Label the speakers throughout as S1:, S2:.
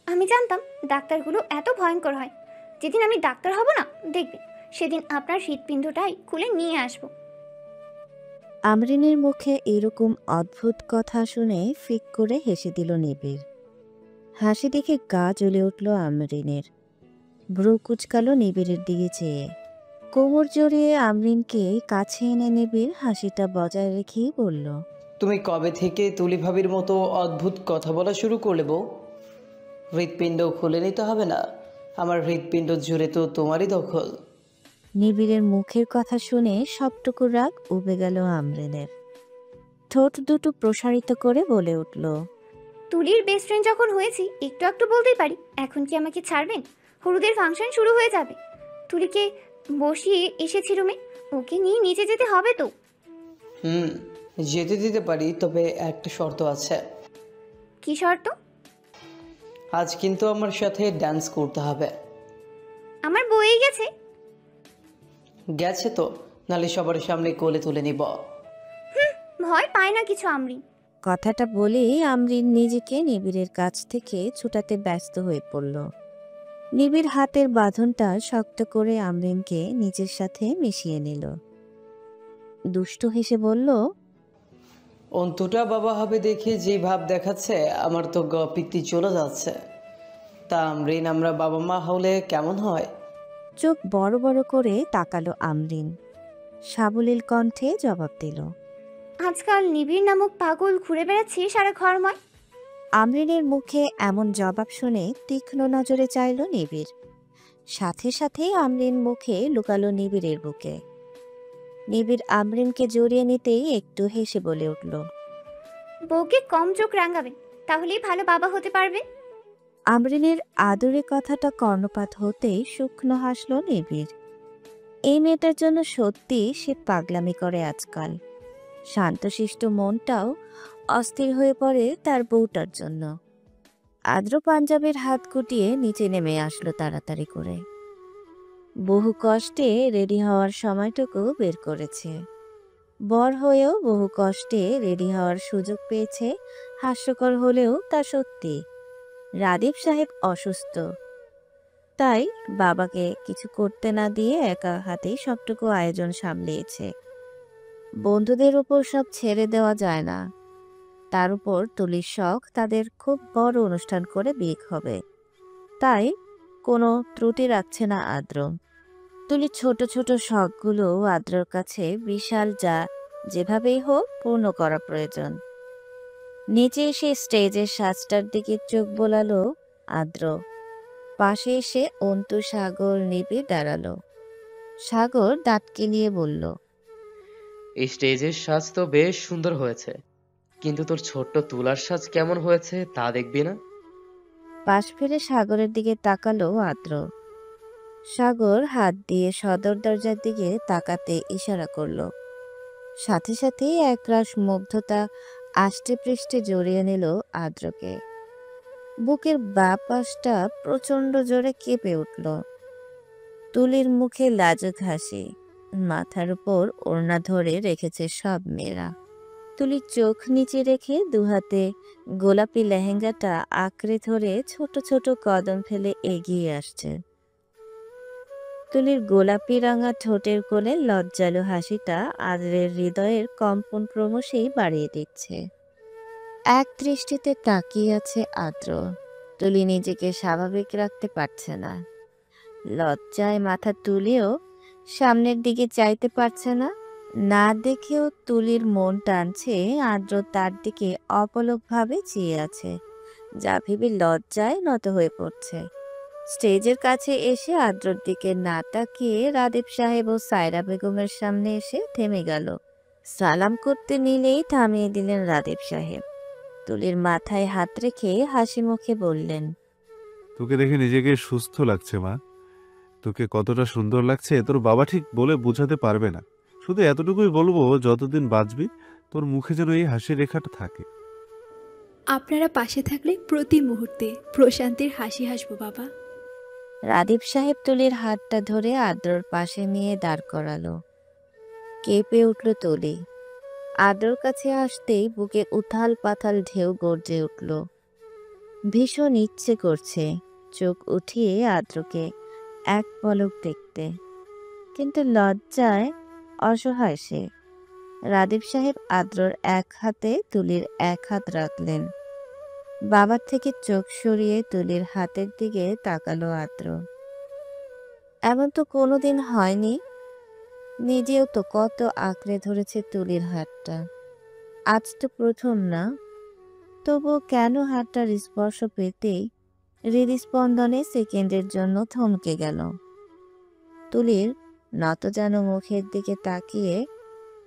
S1: আমি জানতাম ডাক্তারগুলো এত ভয়ঙ্কর হয়। যেদিন আমি ডাক্তার হব না, দেখবেন সেদিন আপনার হৃৎপিণ্ডটাই খুলে নিয়ে আসবো।
S2: আমরিনের মুখে এরকম অদ্ভুত কথা শুনে ফিক করে হেসে দিল নিবিড়। হাসি দেখে গা জ্বলে উঠল আমরিনের। ভ্রু কুচকালো নিবিড়ের দিকে চেয়ে। কোমর জড়িয়ে আমরিনকে কাছে এনে নিবিড় হাসিটা বজায় রেখেই বলল,
S3: তুমি কবে থেকে তুলি ভাবির মতো অদ্ভুত কথা বলা শুরু করলে বউ? হৃৎপিণ্ড খুলে নিতে হবে না, আমার হৃৎপিণ্ড জুড়ে তো তোমারই দখল।
S2: নিবিড়ের মুখের কথা শুনে সবটুকু রাগ উবে গেল আমরিনের। ঠোঁট দুটো প্রসারিত করে বলে উঠল,
S1: তুলির বেস্ট ফ্রেন্ড যখন হয়েছি একটু একটু বলতেই পারি। এখন কি আমাকে ছাড়বেন? হলুদের ফাংশন শুরু হয়ে যাবে। তুলিকে বসিয়ে এসেছি রুমে, ওকে নিয়ে নিচে যেতে হবে তো।
S3: হুম, যেতে দিতে পারি, তবে একটা শর্ত আছে।
S1: কি শর্ত?
S3: আজ কিন্তু আমার সাথে ডান্স করতে হবে।
S1: আমার বই গেছে।
S3: গেছে তো, নালে সবার সামনে কোলে তুলে নিব।
S1: ভয় পায় না কিছু আমরি।
S2: কথাটা বলেই আমরিন নিজেকে নিবিড়ের কাছ থেকে ছুটাতে ব্যস্ত হয়ে পড়ল। নিবিড় হাতের বাঁধনটা শক্ত করে আমরিনকে নিজের সাথে মিশিয়ে নিল। দুষ্ট হেসে বলল,
S3: অন্তুটা বাবা হবে দেখে যে ভাব দেখাচ্ছে, আমার তো পিত্তি চলে যাচ্ছে। তা আমরিন, আমরা বাবা মা হলে কেমন হয়?
S2: চোখ বড় বড় করে তাকালো আমরিন। সাবলীল কণ্ঠে জবাব দিল।
S1: আজকাল নিবিড় নামক পাগল ঘুরে বেড়াচ্ছে সারা ঘরময়।
S2: আমরিনের মুখে এমন জবাব শুনে তীক্ষ্ণ নজরে চাইল নিবিড়। সাথে সাথেই আমরিন মুখে লুকালো নিবিড়ের বুকে। নিবিড় আমরিনকে জড়িয়ে নিতেই একটু হেসে বলে উঠল,
S1: বউকে কম চোখ রাঙাবেন, তাহলেই ভালো বাবা হতে পারবেন।
S2: আমরিনের আদরে কথাটা কর্ণপাত হতেই শুকনো হাসল নিবিড়। এই মেয়েটার জন্য সত্যি সে পাগলামি করে আজকাল। শান্তশিষ্ট মনটাও অস্থির হয়ে পড়ে তার বউটার জন্য। আদ্র পাঞ্জাবের হাত গুটিয়ে নিচে নেমে আসলো তাড়াতাড়ি করে। বহু কষ্টে রেডি হওয়ার সময়টুকু বের করেছে। বর হয়েও বহু কষ্টে রেডি হওয়ার সুযোগ পেয়েছে। হাস্যকর হলেও তা সত্যি। রাদীপ সাহেব অসুস্থ, তাই বাবাকে কিছু করতে না দিয়ে একা হাতেই সবটুকু আয়োজন সামলিয়েছে। বন্ধুদের উপর সব ছেড়ে দেওয়া যায় না। তার উপর তুলির শখ তাদের খুব বড় অনুষ্ঠান করে বিয়ে হবে, তাই কোনো ত্রুটি রাখছে না আদ্র। তুলির ছোট ছোট শখগুলো আদ্রর কাছে বিশাল, যা যেভাবেই হোক পূর্ণ করা প্রয়োজন। নিচে এসে স্টেজের সাজটার দিকে চোখ বোলালো আদ্র। পাশে এসে অন্তু, সাগর, নিবিড় দাঁড়ালো। সাগর দাঁত কিলিয়ে বলল,
S4: এই স্টেজের সাজ তো বেশ সুন্দর হয়েছে, কিন্তু তোর ছোট্ট তুলার সাজ কেমন হয়েছে তা দেখবি না?
S2: পাশ ফিরে সাগরের দিকে তাকালো আদ্র। সাগর হাত দিয়ে সদর দরজার দিকে তাকাতে ইশারা করলো। সাথে সাথেই একরাশ মুগ্ধতা আষ্টে পৃষ্ঠে জড়িয়ে নিল আদ্রকে। বুকের বাঁ পাশটা প্রচন্ড জোরে কেঁপে উঠল। তুলির মুখে লাজুক হাসি। মাথার উপর ওড়না ধরে রেখেছে সব মেয়েরা। তুলির চোখ নিচে রেখে দুহাতে গোলাপি লেহেঙ্গাটা আঁকড়ে ধরে ছোট ছোট কদম ফেলে এগিয়ে আসছে। তুলির গোলাপি রাঙা ঠোঁটের কোণে লজ্জালু হাসিটা আদ্রের হৃদয়ের কম্পন ক্রমশই বাড়িয়ে দিচ্ছে। এক দৃষ্টিতে তাকিয়ে আছে আদ্র। তুলি নিজেকে স্বাভাবিক রাখতে পারছে না। লজ্জায় মাথা তুলেও সামনের দিকে চাইতে পারছে না। না দেখেও তুলির মন টানছে আদ্র তার দিকে অপলকভাবে চেয়ে আছে, যা ভেবে লজ্জায় নত হয়ে পড়ছে। স্টেজের কাছে এসে আদ্রর দিকে না তাকিয়ে রাদীপ সাহেব ও সায়রা বেগমের সামনে এসে থেমে গেল। সালাম করতে নিলেই থামিয়ে দিলেন রাদীপ সাহেব। তুলির মাথায় হাত রেখে হাসি মুখে বললেন,
S5: তোকে দেখে নিজেকে সুস্থ লাগছে মা। তোকে কতটা সুন্দর লাগছে তোর বাবা ঠিক বলে বোঝাতে পারবে না। শুধু এতটুকুই বলবো, যতদিন বাঁচবি তোর মুখে যেন এই হাসির রেখাটা থাকে।
S6: আপনারা পাশে থাকলে প্রতি মুহূর্তে প্রশান্তির হাসি হাসবো বাবা।
S2: রাদীপ সাহেব তুলির হাতটা ধরে আদ্রর পাশে নিয়ে দাঁড় করালো। কেঁপে উঠল তুলি। আদ্রর কাছে আসতেই বুকে উথাল পাথাল ঢেউ গর্জে উঠল। ভীষণ ইচ্ছে করছে চোখ উঠিয়ে আদ্রকে এক পলক দেখতে, কিন্তু লজ্জায় অসহায় সে। রাদীপ সাহেব আদ্রর এক হাতে তুলির এক হাত রাখলেন। বাবার থেকে চোখ সরিয়ে তুলির হাতের দিকে তাকালো আদ্র। এমন তো কোনোদিন হয়নি। নিজেও তো কত আঁকড়ে ধরেছে তুলির হাতটা, আজ তো প্রথম না। তবুও কেন হাতটার স্পর্শ পেতেই হৃদস্পন্দনে সেকেন্ডের জন্য থমকে গেল। তুলির নতজানু মুখের দিকে তাকিয়ে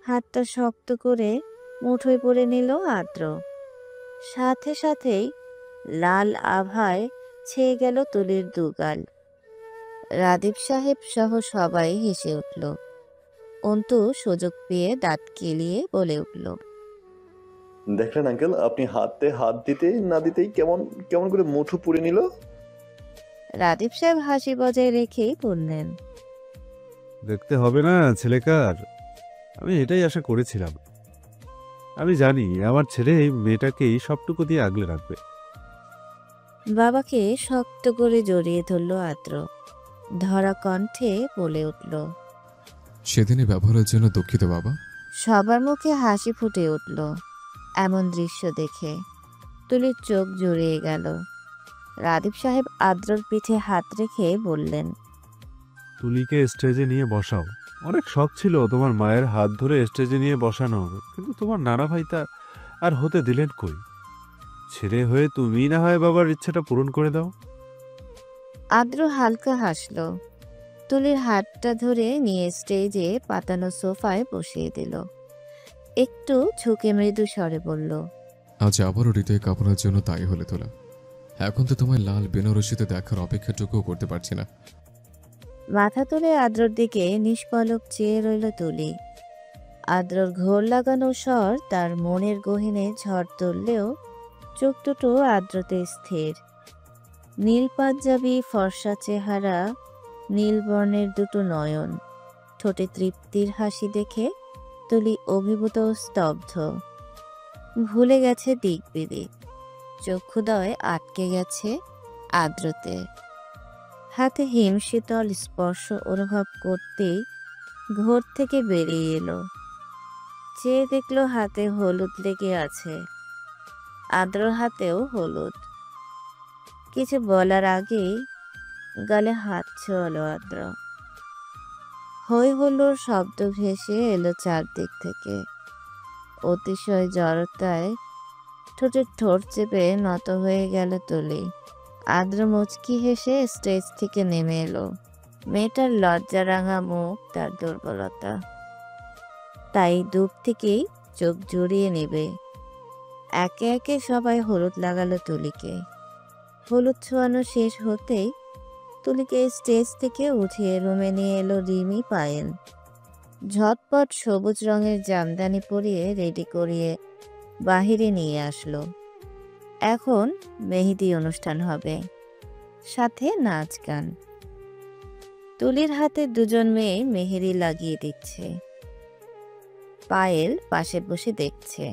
S2: হাতটা শক্ত করে মুঠোয় পড়ে নিল আদ্র। সাথে সাথেই লাল আভায় ছেয়ে গেল তুলির দুগাল। রাদীপ সাহেব সহ সবাই হেসে উঠল। অন্তু সুযোগ পেয়ে দাঁত কেলিয়ে বলে উঠল,
S7: দেখলেন আঙ্কেল, আপনি হাতে হাত দিতে না দিতেই কেমন কেমন করে মুঠো পুড়ে নিল।
S2: রাদীপ সাহেব হাসি বজায় রেখেই বললেন,
S5: দেখতে হবে না ছেলেকার, আমি এটাই আশা করেছিলাম। আমি জানি আমার ছেলে এই মেয়েটাকেই সবটুকু দিয়ে আগলে রাখবে।
S2: বাবাকে শক্ত করে জড়িয়ে ধরল আদ্র। ধরা কণ্ঠে বলে উঠল,
S8: সেদিনের ব্যবহারের জন্য দুঃখিত বাবা।
S2: সবার মুখে হাসি ফুটে উঠল এমন দৃশ্য দেখে। তুলির চোখ জড়িয়ে গেল। রাদীপ সাহেব আদ্রর পিঠে হাত রেখে বললেন,
S5: তুলিকে স্টেজে নিয়ে বসাও। অনেক শখ ছিল তোমার মায়ের হাত ধরে স্টেজে নিয়ে বসানো, কিন্তু তোমার নানা ভাই তা আর হতে দিলেন কই। ছেলে হয়ে তুমি না হয় বাবার ইচ্ছাটা পূরণ করে দাও।
S2: আদ্র হালকা হাসল। তুলির হাতটা ধরে নিয়ে স্টেজে পাতানো সোফায় বসিয়ে দিল। একটু ঝুঁকে মৃদু স্বরে বলল,
S8: আজ আবারও হৃদয় কাঁপানোর জন্য তাই হলে তোলা। এখন তো তোমায় লাল বেনারসিতে দেখার অপেক্ষাটুকুও করতে পারছি না।
S2: মাথা তুলে আদ্রর দিকে নিষ্পলক চেয়ে রইল তুলি। আদ্রর ঘোর লাগানো স্বর তার মনের গহীনে ঝড় তুললেও চোখ দুটো আদ্রতে স্থির। নীল পাঞ্জাবি, ফর্সা চেহারা, নীল বর্ণের দুটো নয়ন, ঠোঁটে তৃপ্তির হাসি দেখে তুলি অভিভূত ও স্তব্ধ। ভুলে গেছে দিক বিদিক, চক্ষুদয় আটকে গেছে আদ্রতে। হাতে হিমশীতল স্পর্শ অনুভব করতেই ঘোর থেকে বেরিয়ে এলো। চেয়ে দেখলো হাতে হলুদ লেগে আছে। আদ্রর হাতেও হলুদ। কিছু বলার আগেই গালে হাত ছোঁয়ালো আদ্র। হই হুল্লোড় শব্দ ভেসে এলো চারদিক থেকে। অতিশয় জড়তায় ঠোঁটের ঠোঁট চেপে নত হয়ে গেল তুলি। আদ্র মুচকি হেসে স্টেজ থেকে নেমে এলো। মেয়েটার লজ্জারাঙা মুখ তার দুর্বলতা, তাই দূর থেকেই চোখ জড়িয়ে নেবে। একে একে সবাই হলুদ লাগালো তুলিকে। হলুদ ছোঁয়ানো শেষ হতেই তুলিকে স্টেজ থেকে উঠিয়ে রুমে নিয়ে এলো রিমি পায়েল। ঝটপট সবুজ রঙের জামদানি পরিয়ে রেডি করিয়ে বাহিরে নিয়ে আসলো। এখন মেহেদি অনুষ্ঠান হবে, সাথে নাচ গান। তুলির হাতে দুজন মেয়ে মেহেদি লাগিয়ে দিচ্ছে। পায়েল পাশে বসে দেখছে।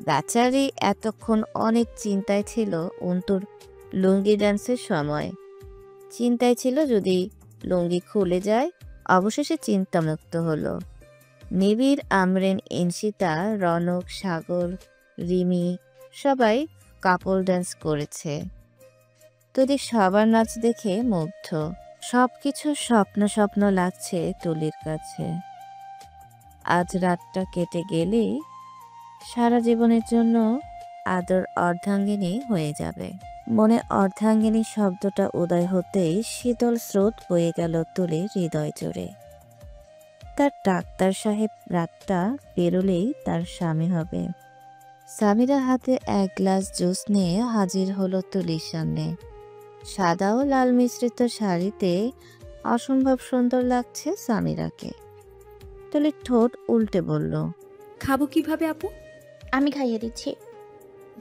S2: বেচারি এতক্ষণ অনেক চিন্তায় ছিল অন্তুর লুঙ্গি ডান্সের সময়। চিন্তায় ছিল যদি লুঙ্গি খুলে যায়। অবশেষে চিন্তামুক্ত হলো। নিবিড়, আমরেন, ইনশিতা, রনক, সাগর, রিমি সবাই কাপল ডান্স করেছে। তুলি সবার নাচ দেখে মুগ্ধ। সবকিছু স্বপ্ন স্বপ্ন লাগছে তুলির কাছে। আজ রাতটা কেটে গেলেই সারা জীবনের জন্য আদর অর্ধাঙ্গিনী হয়ে যাবে। মনে অর্ধাঙ্গিনী শব্দটা উদয় হতেই শীতল স্রোত বয়ে গেল তুলির হৃদয় জুড়ে। তার ডাক্তার সাহেব রাতটা পেরোলেই তার স্বামী হবে। সামিরা হাতে এক গ্লাস জুস নিয়ে হাজির হলো তুলির সামনে। সাদা ও লাল মিশ্রিত শাড়িতে অসম্ভব সুন্দর লাগছে সামিরাকে। তুলির ঠোঁট উল্টে বলল,
S6: খাবো কিভাবে আপু?
S1: আমি খাইয়ে দিচ্ছি।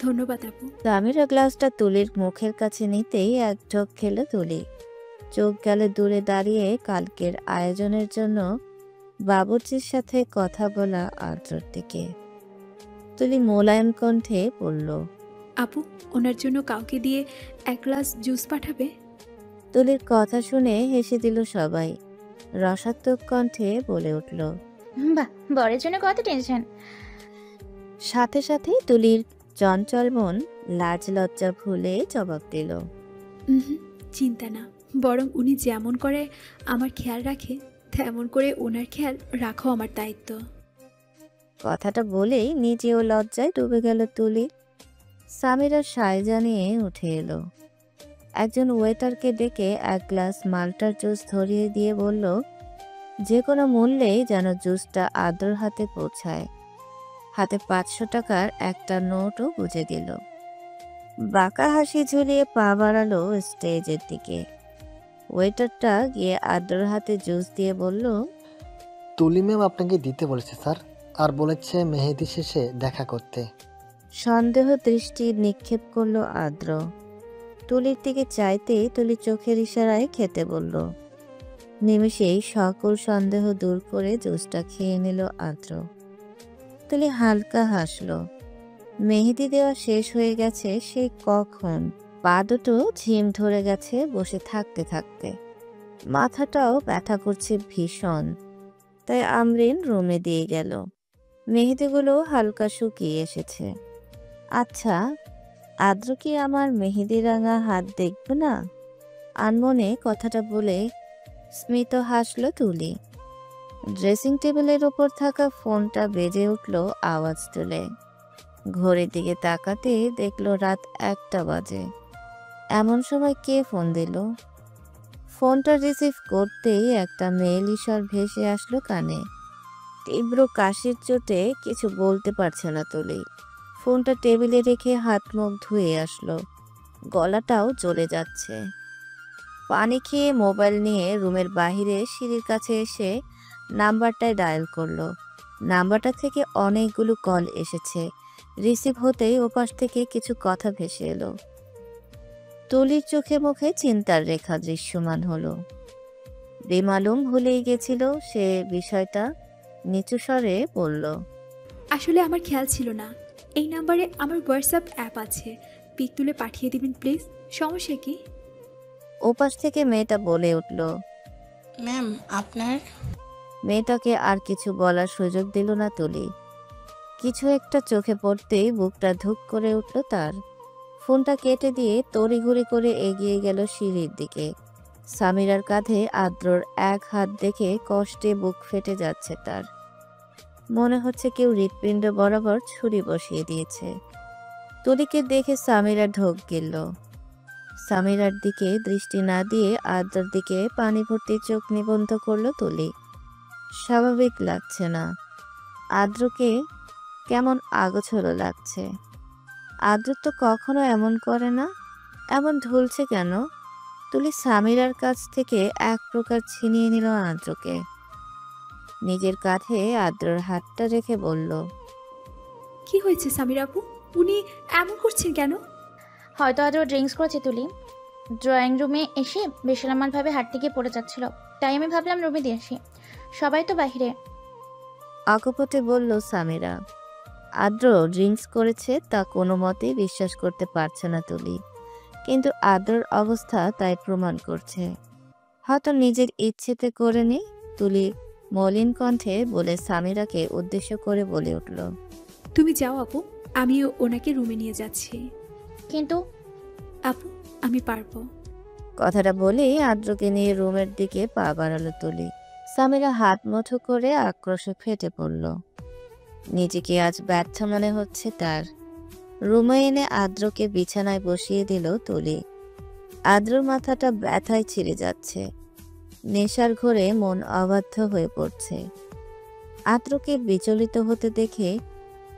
S6: ধন্যবাদ আপু।
S2: সামিরা গ্লাসটা তুলির মুখের কাছে নিতেই এক ঢোক খেলো তুলি। চোখ গেল দূরে দাঁড়িয়ে কালকের আয়োজনের জন্য বাবুর্চির সাথে কথা বলা আদ্রর দিকে। তুলি মোলায়েম কণ্ঠে বলল,
S6: আপু, ওনার জন্য কাউকে দিয়ে এক গ্লাস জুস পাঠাবে?
S2: তুলির কথা শুনে হেসে দিল সবাই। রসাত্মক কণ্ঠে বলে উঠল।
S1: বাহ, বরের জন্য কত টেনশন।
S2: সাথে সাথেই তুলির চঞ্চল মন লাজ লজ্জা ভুলে জবাব দিল,
S6: উহুম, চিন্তা না, বরং উনি যেমন করে আমার খেয়াল রাখে তেমন করে ওনার খেয়াল রাখো আমার দায়িত্ব।
S2: কথাটা বলেই নিজেও লজ্জায় ডুবে গেল তুলি। সামিরা সায়জা নিয়ে উঠে এলো। একজন ওয়েটারকে ডেকে এক গ্লাস মাল্টার জুস ধরিয়ে দিয়ে বলল, যে কোনো মূল্যেই যেন জুসটা আদ্রর হাতে পৌঁছায়। হাতে 500 টাকার একটা নোটও বুঝে দিল। বাঁকা হাসি ঝুলিয়ে পা বাড়ালো স্টেজের দিকে। ওয়েটারটা গিয়ে আদ্রর হাতে জুস দিয়ে বলল,
S9: তুলি ম্যাম আপনাকে দিতে বলেছে স্যার, আর বলেছে মেহেদি শেষে দেখা করতে।
S2: সন্দেহ দৃষ্টি নিক্ষেপ করলো আদ্র। তুলির দিকে চাইতেই তুলি চোখের ইশারায় খেতে বলল। নিমেষেই সকল সন্দেহ দূর করে জুসটা খেয়ে নিল আদ্র। তুলি হালকা হাসলো। মেহেদি দেওয়া শেষ হয়ে গেছে সেই কখন। পা দুটো ঝিম ধরে গেছে বসে থাকতে থাকতে। মাথাটাও ব্যথা করছে ভীষণ। তাই আমরিন রুমে দিয়ে গেল। মেহেদিগুলো হালকা শুকিয়ে এসেছে। আচ্ছা, আদ্র কি আমার মেহেদি রাঙা হাত দেখবে না? আনমনে কথাটা বলে স্মিত হাসল তুলি। ড্রেসিং টেবিলের ওপর থাকা ফোনটা বেজে উঠল আওয়াজ তুলে। ঘড়ির দিকে তাকাতে দেখলো রাত 1টা বাজে। এমন সময় কে ফোন দিল? ফোনটা রিসিভ করতেই একটা মেয়ের স্বর ভেসে আসলো কানে। তীব্র কাশির চোটে কিছু বলতে পারছে না তুলি। ফোনটা টেবিলে রেখে হাত মুখ ধুয়ে আসলো। গলাটাও জ্বলে যাচ্ছে। পানি খেয়ে মোবাইল নিয়ে রুমের বাহিরে সিঁড়ির কাছে এসে নাম্বারটায় ডায়াল করলো। নাম্বারটা থেকে অনেকগুলো কল এসেছে। রিসিভ হতেই ওপাশ থেকে কিছু কথা ভেসে এলো। তুলির চোখে মুখে চিন্তার রেখা দৃশ্যমান হলো। বেমালুম ভুলেই গেছিল সে বিষয়টা। নিচু স্বরে বলল,
S6: আসলে আমার খেয়াল ছিল না। এই নাম্বারে আমার হোয়াটসঅ্যাপ অ্যাপ আছে, পিক তুলে পাঠিয়ে দিবেন প্লিজ। সমস্যা কি?
S2: ওপাশ থেকে মেয়েটা বলে উঠল।
S10: ম্যাম, আপনার
S2: মেয়েটাকে আর কিছু বলার সুযোগ দিল না তুলি। কিছু একটা চোখে পড়তেই বুকটা ধুক করে উঠল তার। ফোনটা কেটে দিয়ে তড়িঘড়ি করে এগিয়ে গেল সিঁড়ির দিকে। সামিরার কাঁধে আদ্রর এক হাত দেখে কষ্টে বুক ফেটে যাচ্ছে তার। মনে হচ্ছে কেউ হৃৎপিণ্ড বরাবর ছুরি বসিয়ে দিয়েছে। তুলিকে দেখে সামিরা ঢোক গেল। সামিরার দিকে দৃষ্টি না দিয়ে আদ্রর দিকে পানি ভর্তি চোখ নিবন্ধ করলো তুলি। স্বাভাবিক লাগছে না। আদ্রকে কেমন আগোছলো লাগছে। আদ্র তো কখনো এমন করে না। এমন ঢুলছে কেন? তুলি সামিরার কাছ থেকে এক প্রকার ছিনিয়ে নিল আদ্রকে। নিজের কাঁধে আদ্রর হাতটা রেখে বলল,
S6: কি হয়েছে সামির আপু? উনি এমন করছেন কেন?
S1: হয়তো আজও ড্রিঙ্কস করেছে তুলি। ড্রয়িং রুমে এসে বেসামালভাবে হাত থেকে পড়ে যাচ্ছিল, তাই আমি ভাবলাম রুমে দিয়ে আসি। সবাই তো বাহিরে।
S2: আকপটে বলল সামিরা। আদ্র ড্রিঙ্কস করেছে তা কোনো মতেই বিশ্বাস করতে পারছে না তুলি। কিন্তু আদ্রর অবস্থা তাই প্রমাণ করছে। হয়তো নিজের ইচ্ছেতে করেনি। তুলি মলিন কণ্ঠে বলে সামিরাকে উদ্দেশ্য করে বলে উঠল,
S6: তুমি যাও আপু, আমিও ওনাকে রুমে নিয়ে যাচ্ছি।
S1: কিন্তু
S6: আপু, আমি পারবো।
S2: কথাটা বলেই আদ্রকে নিয়ে রুমের দিকে পা বাড়ালো তুলি। সামিরা হাত মুঠো করে আক্রোশে ফেটে পড়ল। নিজেকে আজ ব্যর্থ মনে হচ্ছে তার। রুমে এনে আদ্রকে বিছানায় বসিয়ে দিল তুলি। আদ্রর মাথাটা ব্যথায় ছিঁড়ে যাচ্ছে। নেশার ঘোরে মন অবাধ্য হয়ে পড়ছে। আদ্রকে বিচলিত হতে দেখে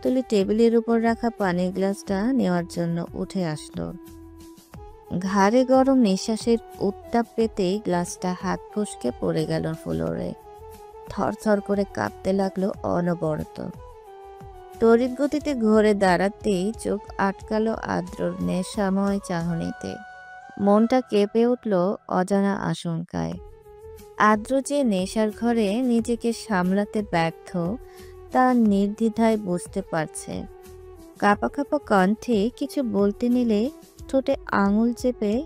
S2: তুলি টেবিলের উপর রাখা পানির গ্লাসটা নেওয়ার জন্য উঠে আসলো। ঘাড়ে গরম নিঃশ্বাসের উত্তাপ পেতেই গ্লাসটা হাত ফসকে পড়ে গেল ফ্লোরে। থরথর করে কাঁপতে লাগলো অনবরত। তড়িৎ গতিতে ঘরে দাঁড়াতেই চোখ আটকালো আদ্রর নেশাময় চাহনিতে। মনটা কেঁপে উঠল অজানা আশঙ্কায়। আদ্র যে নেশার ঘরে নিজেকে সামলাতে ব্যর্থ তা নির্দ্বিধায় বুঝতে পারছে। কাঁপা কাঁপা কণ্ঠে কিছু বলতে নিলে ঠোঁটে আঙুল চেপে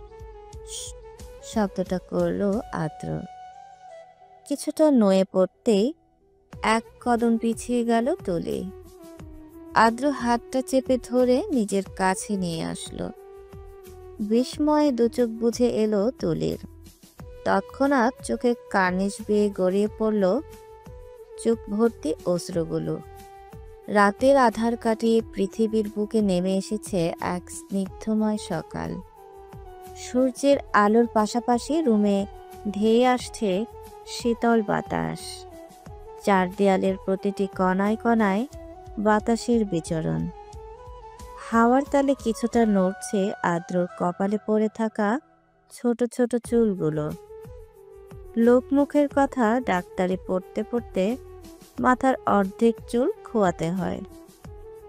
S2: শ- শব্দটা করলো আদ্র। কিছুটা নয়ে পড়তেই এক কদম পিছিয়ে গেল তুলি। আদ্র হাতটা চেপে ধরে নিজের কাছে নিয়ে আসলো। বিস্ময়ে দুচোখ বুঝে এলো তুলির। তৎক্ষণাৎ চোখে কার্নিশ বেয়ে গড়িয়ে পড়ল চোখ ভর্তি অশ্রুগুলো। রাতের আধার কাটিয়ে পৃথিবীর বুকে নেমে এসেছে এক স্নিগ্ধময় সকাল। সূর্যের আলোর পাশাপাশি রুমে ধেয়ে আসছে শীতল বাতাস। চার দেয়ালের প্রতিটি কণায় কণায় বাতাসের বিচরণ। হাওয়ার তালে কিছুটা নড়ছে আদ্রর কপালে পড়ে থাকা ছোট ছোট চুলগুলো। লোকমুখের কথা ডাক্তারি পড়তে পড়তে মাথার অর্ধেক চুল খোয়াতে হয়,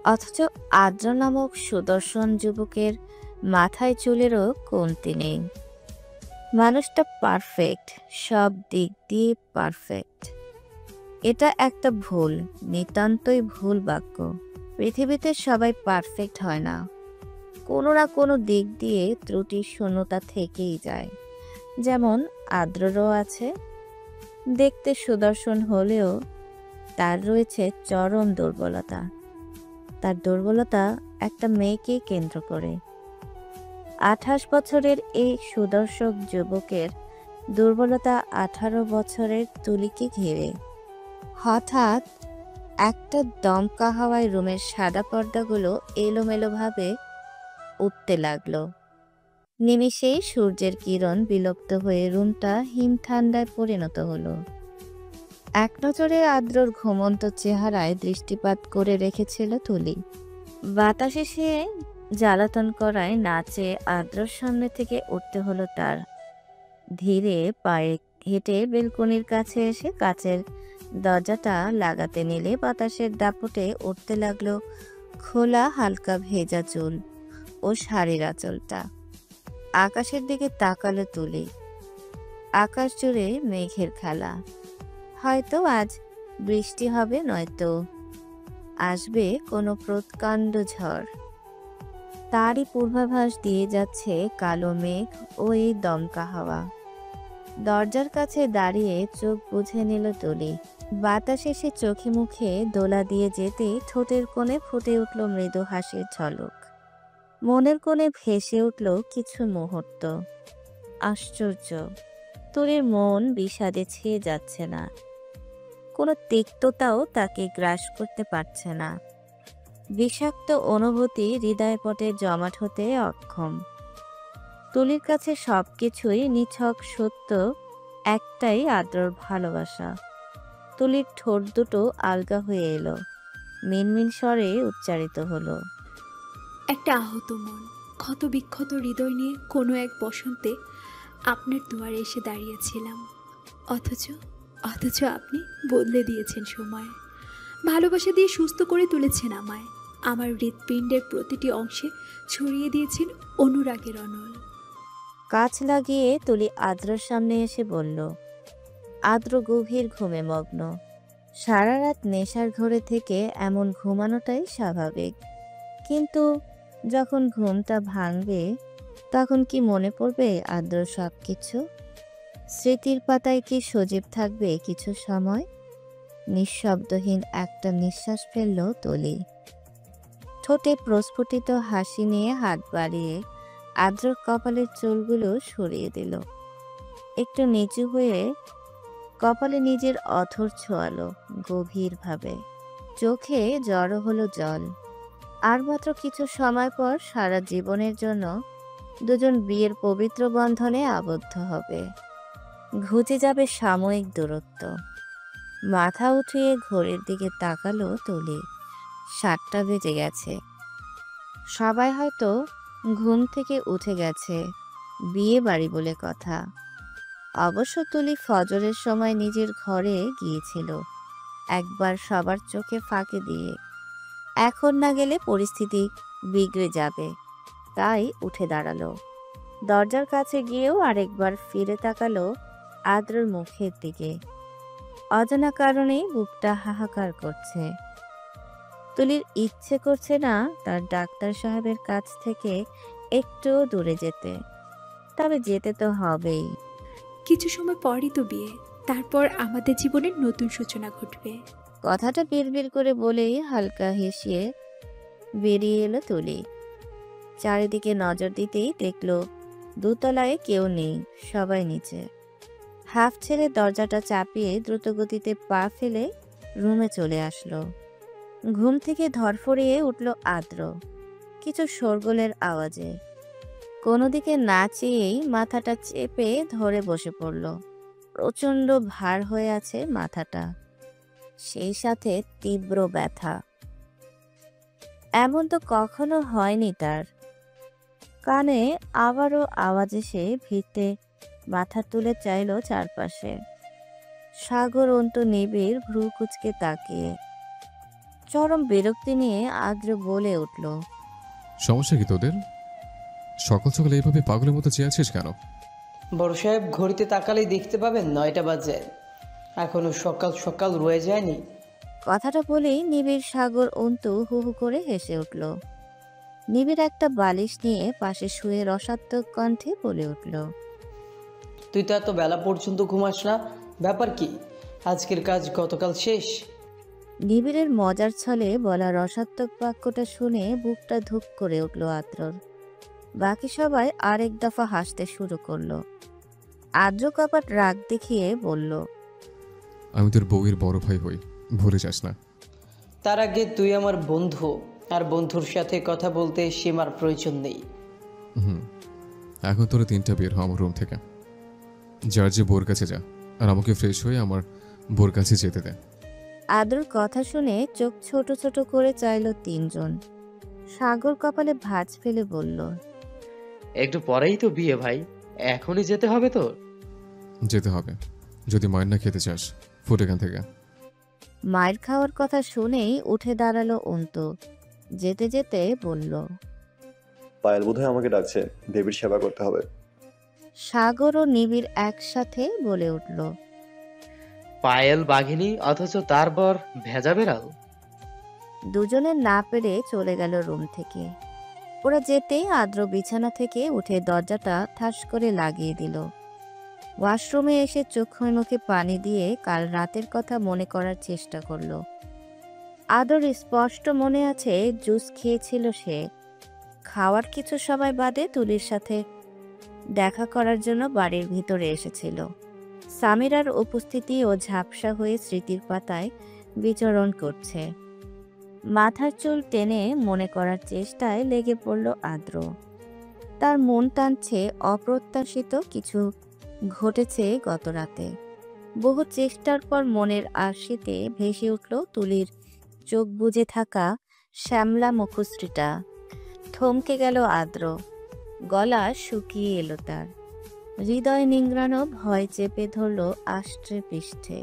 S2: অথচ আদ্র নামক সুদর্শন যুবকের মাথায় চুলেরও কমতি নেই। মানুষটা পারফেক্ট, সব দিক দিয়ে পারফেক্ট। এটা একটা ভুল, নিতান্তই ভুল বাক্য। পৃথিবীতে সবাই পারফেক্ট হয় না, কোনো না কোনো দিক দিয়ে ত্রুটি শূন্যতা থেকেই যায়। যেমন আদ্ররও আছে। দেখতে সুদর্শন হলেও তার রয়েছে চরম দুর্বলতা। তার দুর্বলতা একটা মেয়েকে কেন্দ্র করে। 28 বছরের এই সুদর্শক যুবকের দুর্বলতা 18 বছরের তুলিকে ঘিরে। হঠাৎ একটা দমকা হাওয়ায় রুমের সাদা পর্দাগুলো এলোমেলোভাবে উঠতে লাগলো। নিমেষেই সূর্যের কিরণ বিলুপ্ত হয়ে রুমটা হিম ঠান্ডায় পরিণত হলো। এক নজরে আদ্রর ঘুমন্ত চেহারায় দৃষ্টিপাত করে রেখেছিল তুলি। বাতাসে সে জ্বালাতন করায় নাচে আদ্রর সামনে থেকে উঠতে হলো তার। ধীরে পায়ে হেঁটে বেলকনির কাছে এসে কাচের দরজাটা লাগাতে নিলে বাতাসের দাপটে উঠতে লাগলো খোলা হালকা ভেজা চুল ও শাড়ির আঁচলটা। আকাশের দিকে তাকালো তুলি। আকাশ জুড়ে মেঘের খেলা। হয়তো আজ বৃষ্টি হবে, নয়তো আসবে কোনো প্রকাণ্ড ঝড়। তারই পূর্বাভাস দিয়ে যাচ্ছে কালো মেঘ ও এই দমকা হাওয়া। দরজার কাছে দাঁড়িয়ে চোখ বুঝে নিল তুলি। বাতাস এসে চোখে মুখে দোলা দিয়ে যেতে ঠোঁটের কোণে ফুটে উঠল মৃদু হাসির ঝলক। মনের কোণে ভেসে উঠল কিছু মুহূর্ত। আশ্চর্য, তুলির মন বিষাদে ছেয়ে যাচ্ছে না। কোনো তিক্ততাও তাকে গ্রাস করতে পারছে না। বিষাক্ত অনুভূতি হৃদয়পটে জমাট হতে অক্ষম। তুলির কাছে সবকিছুই নিছক সত্য, একটাই আদ্রর ভালোবাসা। তুলির ঠোঁট দুটো আলগা হয়ে এলো, মিনমিন স্বরে উচ্চারিত হলো।
S6: একটা আহত মন, ক্ষত বিক্ষত হৃদয় নিয়ে কোনো এক বসন্তে আপনার দুয়ারে এসে দাঁড়িয়েছিলাম। অথচ অথচ আপনি বদলে দিয়েছেন সময়। ভালোবাসা দিয়ে সুস্থ করে তুলেছেন আমায়। আমার হৃৎপিণ্ডের প্রতিটি অংশে ছড়িয়ে দিয়েছেন অনুরাগের অনল।
S2: কাছ লাগিয়ে তুলি আদ্রর সামনে এসে বলল। আদ্র গভীর ঘুমে মগ্ন। সারা রাত নেশার ঘরে থেকে এমন ঘুমানোটাই স্বাভাবিক। কিন্তু যখন ঘুমটা ভাঙবে তখন কি মনে পড়বে আদ্রর সব কিছু? স্মৃতির পাতায় কি সজীব থাকবে কিছু সময়? নিঃশব্দহীন একটা নিঃশ্বাস ফেলল তুলি। ঠোঁটে প্রস্ফুটিত হাসি নিয়ে হাত বাড়িয়ে আদ্রর কপালের চুলগুলো সরিয়ে দিল। একটু নিচু হয়ে কপালে নিজের অথর ছোঁয়ালো গভীরভাবে। চোখে জড়ো হলো জল। আর মাত্র কিছু সময় পর সারা জীবনের জন্য দুজন বিয়ের পবিত্র বন্ধনে আবদ্ধ হবে। ঘুচে যাবে সাময়িক দূরত্ব। মাথা উঠিয়ে ঘড়ির দিকে তাকালো তুলি। 7টা বেজে গেছে। সবাই হয়তো ঘুম থেকে উঠে গেছে, বিয়ে বাড়ি বলে কথা। অবশ্য তুলি ফজরের সময় নিজের ঘরে গিয়েছিল, একবার সবার চোখে ফাঁকি দিয়ে। এখন না গেলে পরিস্থিতি বিগড়ে যাবে, তাই উঠে দাঁড়ালো। দরজার কাছে গিয়েও আরেকবার ফিরে তাকালো আদ্রর মুখের দিকে। অজানা কারণেই বুকটা হাহাকার করছে। তুলির ইচ্ছে করছে না তার ডাক্তার সাহেবের কাছ থেকে একটু দূরে যেতে, তবে যেতে তো হবেই।
S6: কিছু সময় পরই তো বিয়ে, তারপর আমাদের জীবনের নতুন সূচনা ঘটবে।
S2: কথাটা বিড়বিড় করে বলেই হালকা হেসিয়ে বেরিয়ে এলো তুলি। চারিদিকে নজর দিতেই দেখলো দোতলায় কেউ নেই, সবাই নিচে। হাফ ছেড়ে দরজাটা চাপিয়ে দ্রুতগতিতে পা ফেলে রুমে চলে আসলো। ঘুম থেকে ধরফরিয়ে উঠল আদ্র কিছু শোরগোলের আওয়াজে। কোনো দিকে না চেয়েই মাথাটা চেপে ধরে বসে পড়ল। প্রচণ্ড ভার হয়ে আছে মাথাটা, সেই সাথে তীব্র ব্যথা। এমন তো কখনো হয়নি তার। কানে আবারও আওয়াজ এসে ভিড়তে মাথা তুলে চাইল চারপাশে। সাগর অন্তু নিবিড় ভ্রু কুচকে তাকিয়ে। চরম বিরক্তি নিয়ে আদ্র বলে উঠল,
S8: সমস্যা কি তোদের? সকাল সকাল এইভাবে পাগলের মতো চেয়ে আছিস কেন?
S3: বড় সাহেব, ঘড়িতে তাকালেই দেখতে পাবেন 9টা বাজে। এখনো সকাল সকাল রয়ে যায়নি।
S2: কথাটা বলেই নিবিড় সাগর অন্তু হু হু করে হেসে উঠল। নিবিড় একটা বালিশ নিয়ে পাশে শুয়ে রসাত্মক কণ্ঠে বলে উঠল,
S3: তুই তো এত বেলা পর্যন্ত ঘুমাস না, ব্যাপার কি? আজকের কাজ গতকাল শেষ?
S2: নিবিড়ের মজার ছলে বলা রসাত্মক বাক্যটা শুনে বুকটা ধুপ করে উঠল আদ্রর। বাকি সবাই আরেক দফা হাসতে শুরু করলো। আদ্র কপাট রাগ দেখিয়ে বলল,
S8: আমি তোর বউয়ের বড় ভাই হই, ভুলে যাস না।
S3: তার আগে তুই আমার বন্ধু, আর বন্ধুর সাথে কথা বলতে সীমার প্রয়োজন নেই।
S8: এখন তোরা 3টা বের হ আমার রুম থেকে। যার যে বোর কাছে যা, আর আমাকে ফ্রেশ হয়ে আমার বোর কাছে যেতে দে।
S2: আদ্রর কথা শুনে চোখ ছোট ছোট করে চাইল তিনজন। সাগর কপালে ভাঁজ ফেলে বলল,
S4: একটু পরেই তো বিয়ে ভাই, এখনই যেতে হবে তোর?
S8: যেতে হবে, যদি মায়ের না খেতে চাস। ফুট এখান থেকে।
S2: মায়ের খাওয়ার কথা শুনেই উঠে দাঁড়ালো অন্তু। যেতে যেতে বলল,
S7: পায়েল বোধহয় আমাকে ডাকছে, বেবির সেবা করতে হবে।
S2: সাগর ও নিবিড় একসাথে বলে উঠল,
S4: পায়েল বাঘিনী অথচ তার বর ভেজা বেড়াল।
S2: দুজনে না পেরে চলে গেল রুম থেকে। ওরা যেতেই আদ্র বিছানা থেকে উঠে দরজাটা ঠাস করে লাগিয়ে দিল। ওয়াশরুমে এসে চোখে মুখে পানি দিয়ে কাল রাতের কথা মনে করার চেষ্টা করলো। আদর স্পষ্ট মনে আছে জুস খেয়েছিল সে। খাওয়ার কিছু সময় বাদে তুলির সাথে দেখা করার জন্য বাড়ির ভিতরে এসেছিল। সামিরার উপস্থিতি ও ঝাপসা হয়ে স্মৃতির পাতায় বিচরণ করছে। মাথার চুল টেনে মনে করার চেষ্টায় লেগে পড়ল আদ্র। তার মন টানছে অপ্রত্যাশিত কিছু ঘটেছে গত রাতে। বহু চেষ্টার পর মনের আরশিতে ভেসে উঠল তুলির চোখ বুজে থাকা শ্যামলা মুখশ্রীটা। থমকে গেল আদ্র, গলা শুকিয়ে এলো তার। হৃদয় নিংড়ানো ভয় চেপে ধরল আষ্ট্রে পৃষ্ঠে।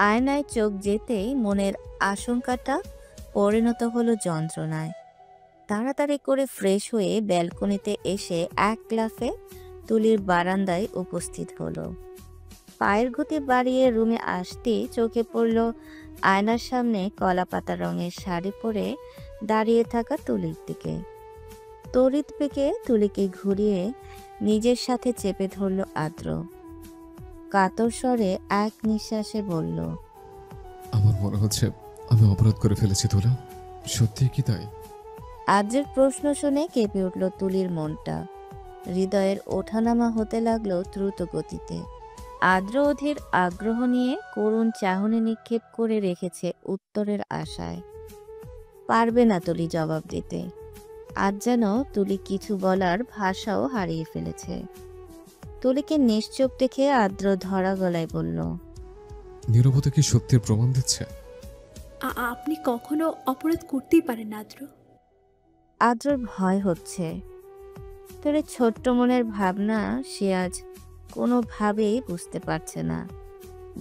S2: আয়নায় চোখ যেতেই মনের আশঙ্কাটা পরিণত হলো যন্ত্রণায়। তাড়াতাড়ি করে ফ্রেশ হয়ে ব্যালকনিতে এসে এক লাফে তুলির বারান্দায় উপস্থিত হলো। পায়ের গতি বাড়িয়ে রুমে আসতেই চোখে পড়ল আয়নার সামনে কলাপাতা রঙের শাড়ি পরে দাঁড়িয়ে থাকা তুলির দিকে। তড়িৎ বেগে তুলিকে ঘুরিয়ে নিজের সাথে চেপে ধরল আদ্র। কাতর স্বরে এক নিঃশ্বাসে বলল,
S8: আমার মনে হচ্ছে আমি অপরাধ করে ফেলেছি তোলা। সত্যি কি তাই?
S2: আদ্রের প্রশ্ন শুনে কেঁপে উঠল তুলির মনটা। হৃদয়ের ওঠানামা হতে লাগলো দ্রুত গতিতে। আদ্র অধীর আগ্রহ নিয়ে করুণ চাহনি নিক্ষেপ করে রেখেছে উত্তরের আশায়। পারবে না তুলি জবাব দিতে। আজ যেন তুলি কিছু বলার ভাষাও হারিয়ে ফেলেছে। তুলিকে নিশ্চুপ দেখে আদ্র ধরা গলায় বলল,
S8: নীরবতা কি সত্যির প্রমাণ দিচ্ছে?
S6: আপনি কখনো অপরাধ করতেই পারেন না আদ্র।
S2: আদ্রর ভয় হচ্ছে। তোর এই ছোট্ট মনের ভাবনা সে আজ কোনোভাবেই বুঝতে পারছে না।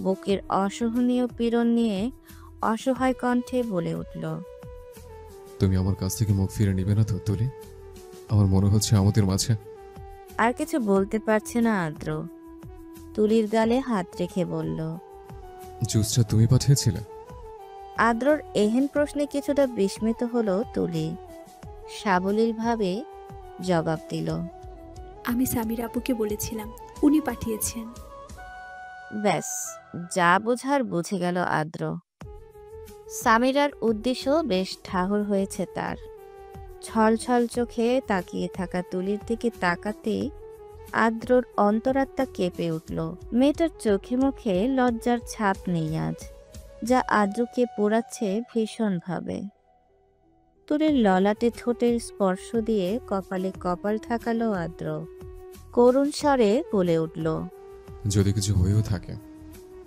S2: বুকের অসহনীয় পীড়ন নিয়ে অসহায় কণ্ঠে বলে উঠল,
S8: তুমি আমার কাছ থেকে মুখ ফিরে নিবে না তো তুলি? আমার মনে হচ্ছে আমাদের মাঝে।
S2: আর কিছু বলতে পারছে না আদ্র। তুলির গালে হাত রেখে বলল।
S8: জুসটা তুমি পাঠিয়েছিলে?
S2: আদ্রর এহেন প্রশ্নে কিছুটা বিস্মিত হলো তুলি। সাবলীলভাবে জবাব দিল।
S6: আমি সামির আপুকে বলেছিলাম, উনি পাঠিয়েছেন।
S2: ব্যাস, যা বোঝার বুঝে গেল আদ্র। সামিরার উদ্দেশ্য বেশ ঠাহর হয়েছে তার। ছল ছল চোখে তাকিয়ে থাকা তুলির দিকে তাকাতে আদ্রর অন্তরাত্মা কেঁপে উঠল। মেয়েটার চোখে মুখে লজ্জার ছাপ নেই আজ, যা আদ্রকে পোড়াচ্ছে ভীষণভাবে। তুলির ললাটে ঠোঁটের স্পর্শ দিয়ে কপালে কপাল ঠাকালো আদ্র। করুণ স্বরে বলে উঠল।
S8: যদি কিছু হয়েও থাকে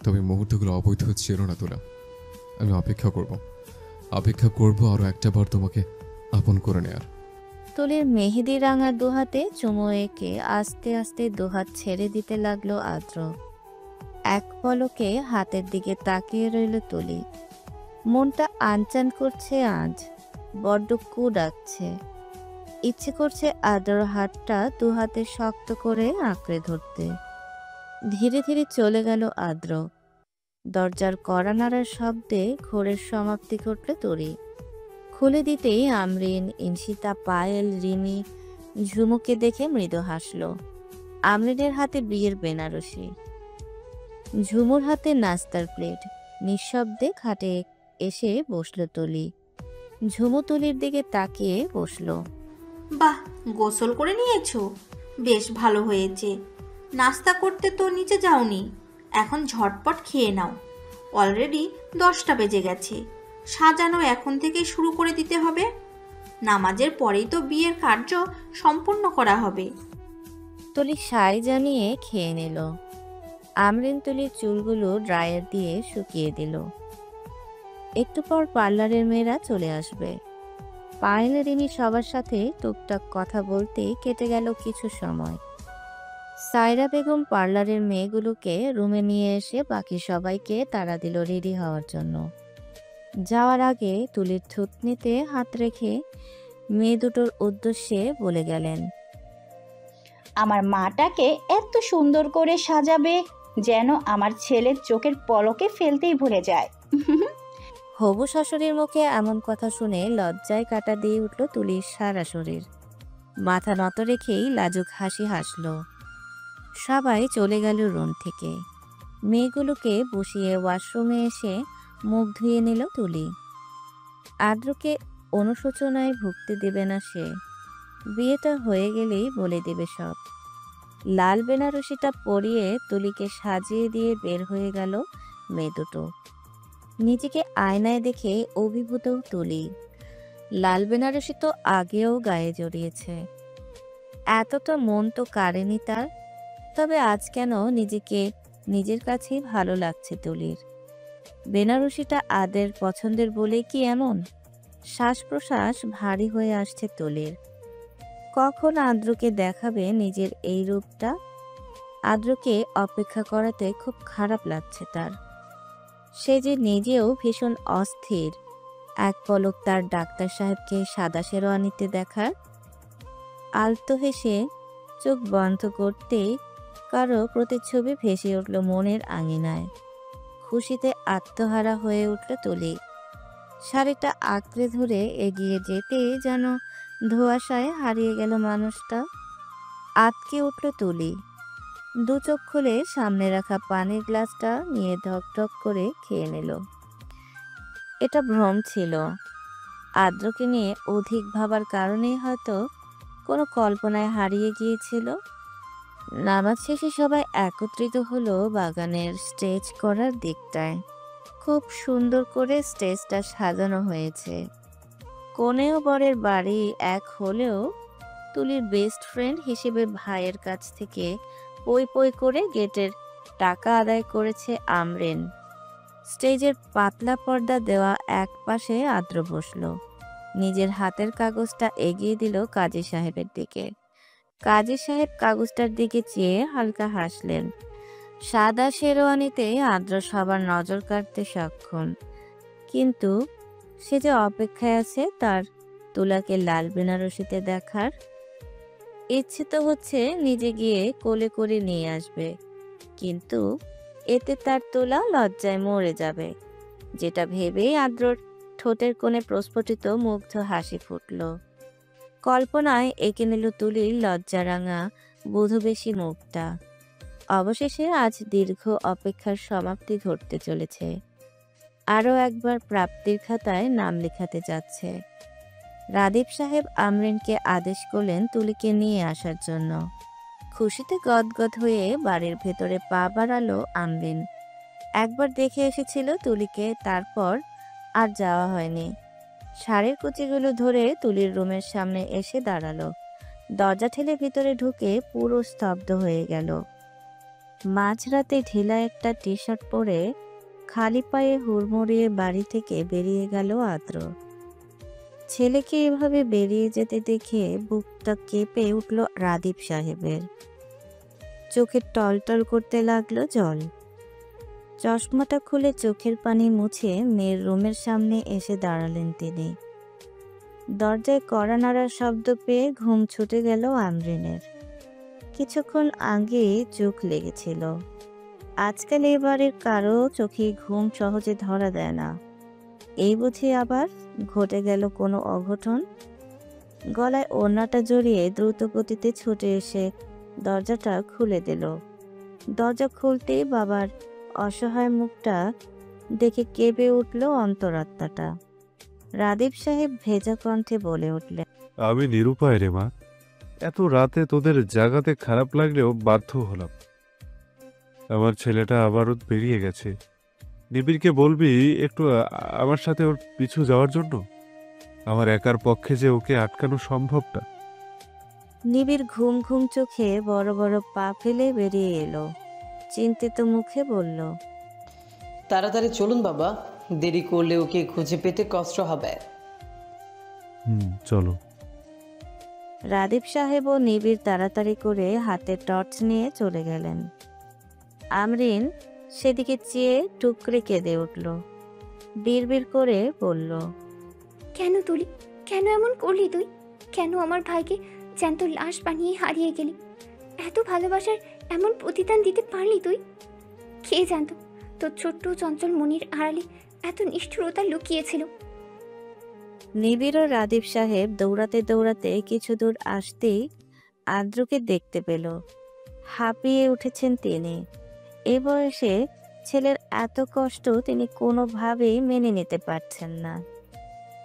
S8: তবে মুহূর্তগুলো অবৈধ ছিল না তোলা। আমি অপেক্ষা করব আরো একটা বার তোমাকে আপন করে নেয়ার।
S2: তুলির মেহেদি রাঙা দুহাতে চুমো এঁকে আস্তে আস্তে দুহাত ছেড়ে দিতে লাগলো আদ্র। এক পলকে হাতের দিকে তাকিয়ে রইল তুলি। মনটা আনচান করছে আজ, বড্ড কু ডাকছে। ইচ্ছে করছে আদ্রর হাতটা দুহাতে শক্ত করে আঁকড়ে ধরতে। ধীরে ধীরে চলে গেল আদ্র। দরজার কড়া নাড়ার শব্দে ঘোরের সমাপ্তি ঘটল তুলি। খুলে দিতেই আমরিন, ইনশিতা, পায়েল, রিমি, ঝুমুকে দেখে মৃদু হাসল। আমরিনের হাতে বিয়ের বেনারসি, ঝুমুর হাতে নাস্তার প্লেট। নিঃশব্দে খাটে এসে বসল তুলি। ঝুমু তুলির দিকে তাকিয়ে বসল।
S11: বাহ, গোসল করে নিয়েছো? বেশ ভালো হয়েছে। নাস্তা করতে তো নিচে যাওনি, এখন ঝটপট খেয়ে নাও। অলরেডি 10টা বেজে গেছে। সাজানো এখন থেকেই শুরু করে দিতে হবে। নামাজের পরেই তো বিয়ের কার্য সম্পূর্ণ করা হবে।
S2: তুলি সায় জানিয়ে খেয়ে নিল। আমরিন তুলির চুলগুলো ড্রায়ার দিয়ে শুকিয়ে দিল। একটু পর পার্লারের মেয়েরা চলে আসবে। পায়েল, রিমি সবার সাথে টুকটাক কথা বলতে কেটে গেল কিছু সময়। সায়রা বেগম পার্লারের মেয়েগুলোকে রুমে নিয়ে এসে বাকি সবাইকে তাড়া দিল রেডি হওয়ার জন্য। যাওয়ার আগে তুলির থুতনিতে হাত রেখে মেয়ে দুটোর উদ্দেশ্যে বলে গেলেন।
S12: আমার মাটাকে এত সুন্দর করে সাজাবে যেন আমার ছেলের চোখের পলকে ফেলতেই ভুলে যায়।
S2: হবু শাশুড়ির মুখে এমন কথা শুনে লজ্জায় কাটা দিয়ে উঠল তুলির সারা শরীর। মাথা নত রেখেই লাজুক হাসি হাসল। সবাই চলে গেল রুম থেকে। মেয়েগুলোকে বসিয়ে ওয়াশরুমে এসে মুখ ধুয়ে নিল তুলি। আদ্রকে অনুশোচনায় ভুগতে দেবে না সে। বিয়েটা হয়ে গেলেই বলে দেবে সব। লাল বেনারসিটা পরিয়ে তুলিকে সাজিয়ে দিয়ে বের হয়ে গেল মেয়ে দুটো। নিজেকে আয়নায় দেখে অভিভূত তুলি। লাল বেনারসি তো আগেও গায়ে জড়িয়েছে, এতটা মন তো কাড়েনি তার। তবে আজ কেন নিজেকে নিজের কাছেই ভালো লাগছে তুলির। বেনারসিটা আদের পছন্দের বলে কি এমন? শ্বাস প্রশ্বাস ভারী হয়ে আসছে তুলির। কখন আদ্রকে দেখাবে নিজের এই রূপটা? আদ্রকে অপেক্ষা করাতে খুব খারাপ লাগছে তার। সে যে নিজেও ভীষণ অস্থির এক পলক তার ডাক্তার সাহেবকে সাদা শেরওয়ানিতে দেখার। আলতো হেসে চোখ বন্ধ করতেই কারো প্রতিচ্ছবি ভেসে উঠল মনের আঙিনায়। খুশিতে আত্মহারা হয়ে উঠল তুলি। শাড়িটা আঁকড়ে ধরে এগিয়ে যেতে যেন ধোঁয়াশায় হারিয়ে গেল মানুষটা। আটকে উঠল তুলি। দু চোখ খুলে সামনে রাখা পানির গ্লাসটা নিয়ে ঢকঢক করে খেয়ে নিল। এটা ভ্রম ছিল। আদ্রকে নিয়ে অধিক ভাবার কারণেই হয়তো কোনো কল্পনায় হারিয়ে গিয়েছিল। নামাজ শেষে সবাই একত্রিত হলো বাগানের স্টেজ করার দিকটায়। খুব সুন্দর করে স্টেজটা সাজানো হয়েছে। কনে ও বরের বাড়ি এক হলেও তুলির বেস্ট ফ্রেন্ড হিসেবে ভাইয়ের কাছ থেকে পই পই করে গেটের টাকা আদায় করেছে আমরিন। স্টেজের পাতলা পর্দা দেওয়া এক পাশে আদ্র বসল। নিজের হাতের কাগজটা এগিয়ে দিল কাজী সাহেবের দিকে। কাজী সাহেব কাগজটার দিকে চেয়ে হালকা হাসলেন। সাদা শেরওয়ানিতে আদ্র সবার নজর কাড়তে সক্ষম, কিন্তু সে যে অপেক্ষায় আছে তার তুলাকে লাল বেনারসিতে দেখার। ইচ্ছে তো হচ্ছে নিজে গিয়ে কোলে করে নিয়ে আসবে, কিন্তু এতে তার তোলা লজ্জায় মরে যাবে, যেটা ভেবেই আদ্রর ঠোঁটের কোণে প্রস্ফুটিত মুগ্ধ হাসি ফুটল। কল্পনায় এঁকে নিল তুলির লজ্জারাঙা বুধবেশী মুখটা। অবশেষে আজ দীর্ঘ অপেক্ষার সমাপ্তি ঘটতে চলেছে। আরও একবার প্রাপ্তির খাতায় নাম লেখাতে যাচ্ছে। রাদীপ সাহেব আমরিনকে আদেশ করলেন তুলিকে নিয়ে আসার জন্য। খুশিতে গদগদ হয়ে বাড়ির ভেতরে পা বাড়ালো আমরিন। একবার দেখে এসেছিল তুলিকে, তারপর আর যাওয়া হয়নি। শাড়ির কুচিগুলো ধরে তুলির রুমের সামনে এসে দাঁড়ালো। দরজা ঠেলে ভিতরে ঢুকে পুরো স্তব্ধ হয়ে গেল। মাঝরাতে ঢিলা একটা টি শার্ট পরে খালি পায়ে হুড়মুড়িয়ে বাড়ি থেকে বেরিয়ে গেল আদ্র। ছেলেকে এভাবে বেরিয়ে যেতে দেখে বুকটা কেঁপে উঠল রাদীপ সাহেবের। চোখে টলটল করতে লাগলো জল। চশমাটা খুলে চোখের পানি মুছে মেয়ের রুমের সামনে এসে দাঁড়ালেন তিনি। দরজায় কড়া নাড়ার শব্দ পেয়ে ঘুম ছুটে গেল আমরিনের। কিছুক্ষণ আগে চোখ লেগেছিল। আজকাল এ বাড়ির কারো চোখে ঘুম সহজে ধরা দেয় না। এই বুঝি আবার ঘটে গেল কোনো অঘটন। গলায় ওড়নাটা জড়িয়ে দ্রুত গতিতে ছুটে এসে দরজাটা খুলে দিল। দরজা খুলতেই বাবার অসহায় মুখটা দেখে কেঁপে উঠল অন্তরাত্মাটা। রাদীপ সাহেব ভেজা কণ্ঠে বলে উঠলেন,
S5: আমি নিরুপায় রে মা। এত রাতে তোদের জাগাতে খারাপ লাগলেও বাধ্য হলাম। আমার ছেলেটা আবারও বেরিয়ে গেছে। নিবিড়কে বলবি একটু আমার সাথে ওর পিছু যাওয়ার জন্য। আমার একার পক্ষে যে ওকে আটকানো সম্ভব না।
S2: নিবিড় ঘুম ঘুম চোখে বড় বড় পা ফেলে বেরিয়ে এলো। চিন্তিত মুখে বলল,
S3: তাড়াতাড়ি চলুন বাবা, দেরি করলে ওকে খুঁজে পেতে কষ্ট হবে।
S5: চলো।
S2: রাদীপ সাহেব ও নিবিড় তাড়াতাড়ি করে হাতে টর্চ নিয়ে চলে গেলেন। আমরিন সেদিকে চেয়ে টুকরে কেঁদে উঠল। বিড়বিড় করে বলল,
S1: কেন তুলি, কেন এমন করলি তুই? কেন আমার ভাইকে জ্যান্ত লাশ বানিয়ে হারিয়ে গেলি? এত ভালোবাসার এমন প্রতিদান দিতে পারলি তুই? কে জানতো তোর ছোট্ট চঞ্চল মনির আড়ালে এত নিষ্ঠুরতা লুকিয়েছিল?
S2: নিবিড় ও রাদীপ সাহেব দৌড়াতে দৌড়াতে কিছু দূর আসতেই আদ্রকে দেখতে পেল। হাঁপিয়ে উঠেছেন তিনি। এ বয়সে ছেলের এত কষ্ট তিনি কোনোভাবেই মেনে নিতে পারছেন না।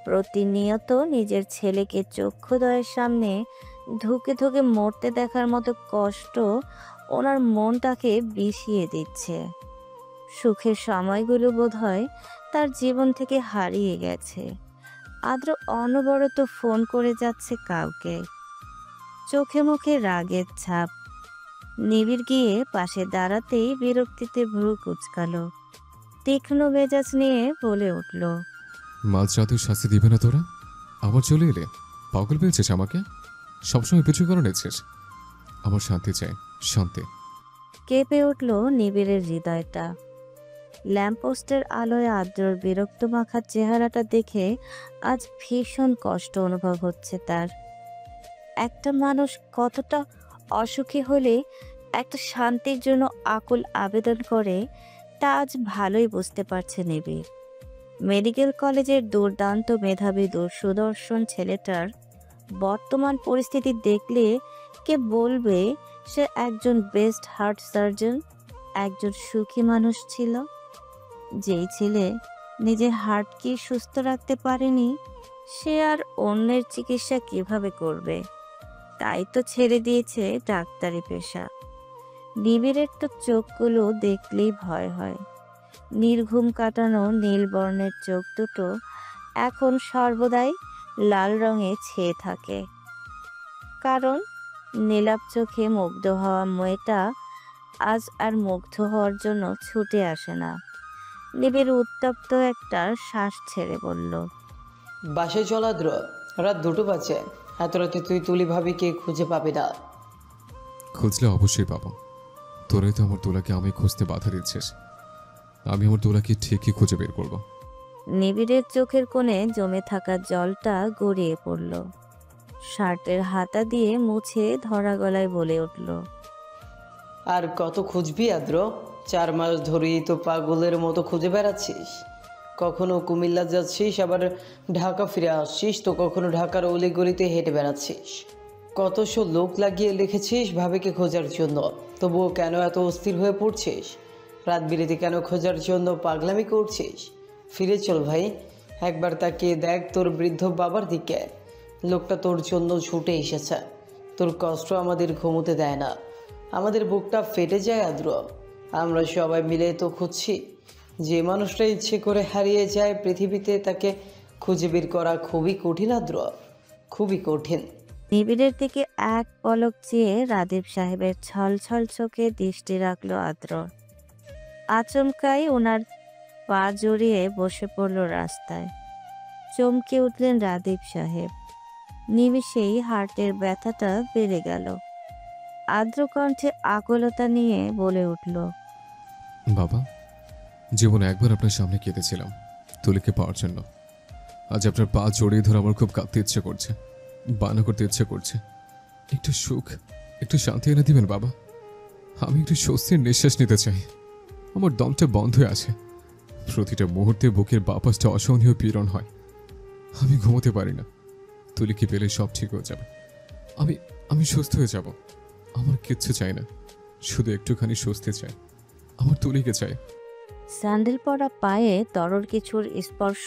S2: প্রতিনিয়ত নিজের ছেলেকে চক্ষুদ্বয়ের সামনে ধুকে ধুকে মরতে দেখার মতো কষ্ট ওনার মনটাকে বিষিয়ে দিচ্ছে। সুখের সময়গুলো বোধহয় তার জীবন থেকে হারিয়ে গেছে। আদ্র অনবরত ফোন করে যাচ্ছে কাউকে। চোখে মুখে রাগের ছাপ। নিবিড় গিয়ে পাশে দাঁড়াতেই বিরক্তিতে ভ্রু কুচকালো। তীক্ষ্ণ মেজাজ নিয়ে বলে উঠল,
S8: মাঝরাতেও শাস্তি দিবে না তোরা? আবার চলে এলে? পাগল পেয়েছিস আমাকে? সবসময় পিছু করে নিচ্ছিস। আমার শান্তি চাই, শান্তি।
S2: কেঁপে উঠল নিবিড়ের হৃদয়টা। ল্যাম্পপোস্টের আলোয় আদ্রর বিরক্ত মাখা চেহারাটা দেখে আজ ভীষণ কষ্ট অনুভব হচ্ছে তার। একটা মানুষ কতটা অসুখী হলে একটা শান্তির জন্য আকুল আবেদন করে তা আজ ভালোই বুঝতে পারছে নিবিড়। মেডিকেল কলেজের দুর্দান্ত মেধাবী সুদর্শন ছেলেটার বর্তমান পরিস্থিতি দেখলে কে বলবে সে একজন বেস্ট হার্ট সার্জন, একজন সুখী মানুষ ছিল? যেই ছেলে নিজের হার্টকে সুস্থ রাখতে পারেনি, সে আর অন্যের চিকিৎসা কিভাবে করবে? তাই তো ছেড়ে দিয়েছে ডাক্তারি পেশা। নিবিড়ের তো চোখগুলো দেখলেই ভয় হয়। নির্ঘুম কাটানো নীল বর্ণের চোখ দুটো এখন সর্বদাই লাল রঙে ছেয়ে থাকে। কারণ নীলাভ চোখে মুগ্ধ হওয়া মেয়েটা আজ আর মুগ্ধ হওয়ার জন্য ছুটে আসে না। নিবিড় উত্তপ্ত একটা শ্বাস ছেড়ে বলল,
S3: বাসায় চল আদ্র, রাত 2টো বাজে। এত রাতে তুই তুলি ভাবিকে খুঁজে পাবি না।
S8: খুঁজলে অবশ্যই পাবো। তোরাই তো আমার দোলাকে আমি খুঁজতে বাধা দিচ্ছিস। আমি আমার দোলাকে ঠিকই খুঁজে বের করব।
S2: নিবিড়ের চোখের কোণে জমে থাকা জলটা গড়িয়ে পড়ল। শার্টের হাতা দিয়ে মুছে ধরা গলায় বলে উঠল,
S3: আর কত খুঁজবি আদ্র? 4 মাস ধরেই তো পাগলের মতো খুঁজে বেড়াচ্ছিস। কখনো কুমিল্লা যাচ্ছিস, আবার ঢাকা ফিরে আসছিস, তো কখনো ঢাকার অলিগলিতে হেঁটে বেড়াচ্ছিস। কত লোক লাগিয়ে লিখেছিস ভাবিকে খোঁজার জন্য, তবুও কেন এত অস্থির হয়ে পড়ছিস? রাত বিরেতে কেন খোঁজার জন্য পাগলামি করছিস? ফিরে চল ভাই, একবার তাকিয়ে দেখ তোর বৃদ্ধ বাবার দিকে। লোকটা তোর জন্য ছুটে এসেছে। তোর কষ্ট আমাদের ঘুমোতে দেয় না, আমাদের বুকটা ফেটে যায় আদ্র। আমরা সবাই মিলে তো খুঁজছি। যে মানুষটা ইচ্ছে করে হারিয়ে যায় পৃথিবীতে, তাকে খুঁজে বের করা খুবই কঠিন আদ্র, খুবই কঠিন।
S2: নিবিড়ের দিকে এক পলক চেয়ে রাদীপ সাহেবের ছলছল চোখে দৃষ্টি রাখল আদ্র। আচমকাই ওনার পা জড়িয়ে বসে পড়ল রাস্তায়। চমকে উঠলেন রাদীপ সাহেব। নিমিষেই হার্টের ব্যথাটা বেড়ে গেল। আদ্র কণ্ঠে আকুলতা নিয়ে বলে উঠল,
S8: বাবা, জীবনে একবার আপনার সামনে কেঁদেছিলাম তুলিকে পাওয়ার জন্য। আজ আপনার পা জড়িয়ে ধরে আমার খুব কাঁদতে ইচ্ছে করছে, বায়না করতে ইচ্ছে করছে। একটু সুখ, একটু শান্তি এনে দিবেন বাবা। আমি একটু স্বস্তির নিঃশ্বাস নিতে চাই। আমার দমটা বন্ধ হয়ে আছে। প্রতিটা মুহূর্তে বুকের বাপাসটা অসহনীয় পীড়ন হয়। আমি ঘুমোতে পারি না। তুলিকে পেলে সব ঠিক হয়ে যাবে। আমি সুস্থ হয়ে যাব। আমার কিচ্ছু চাই না, শুধু একটুখানি স্বস্তি চাই। আমার তুলিকে চাই।
S2: স্যান্ডেল পরা পায়ে তরল কিছুর স্পর্শ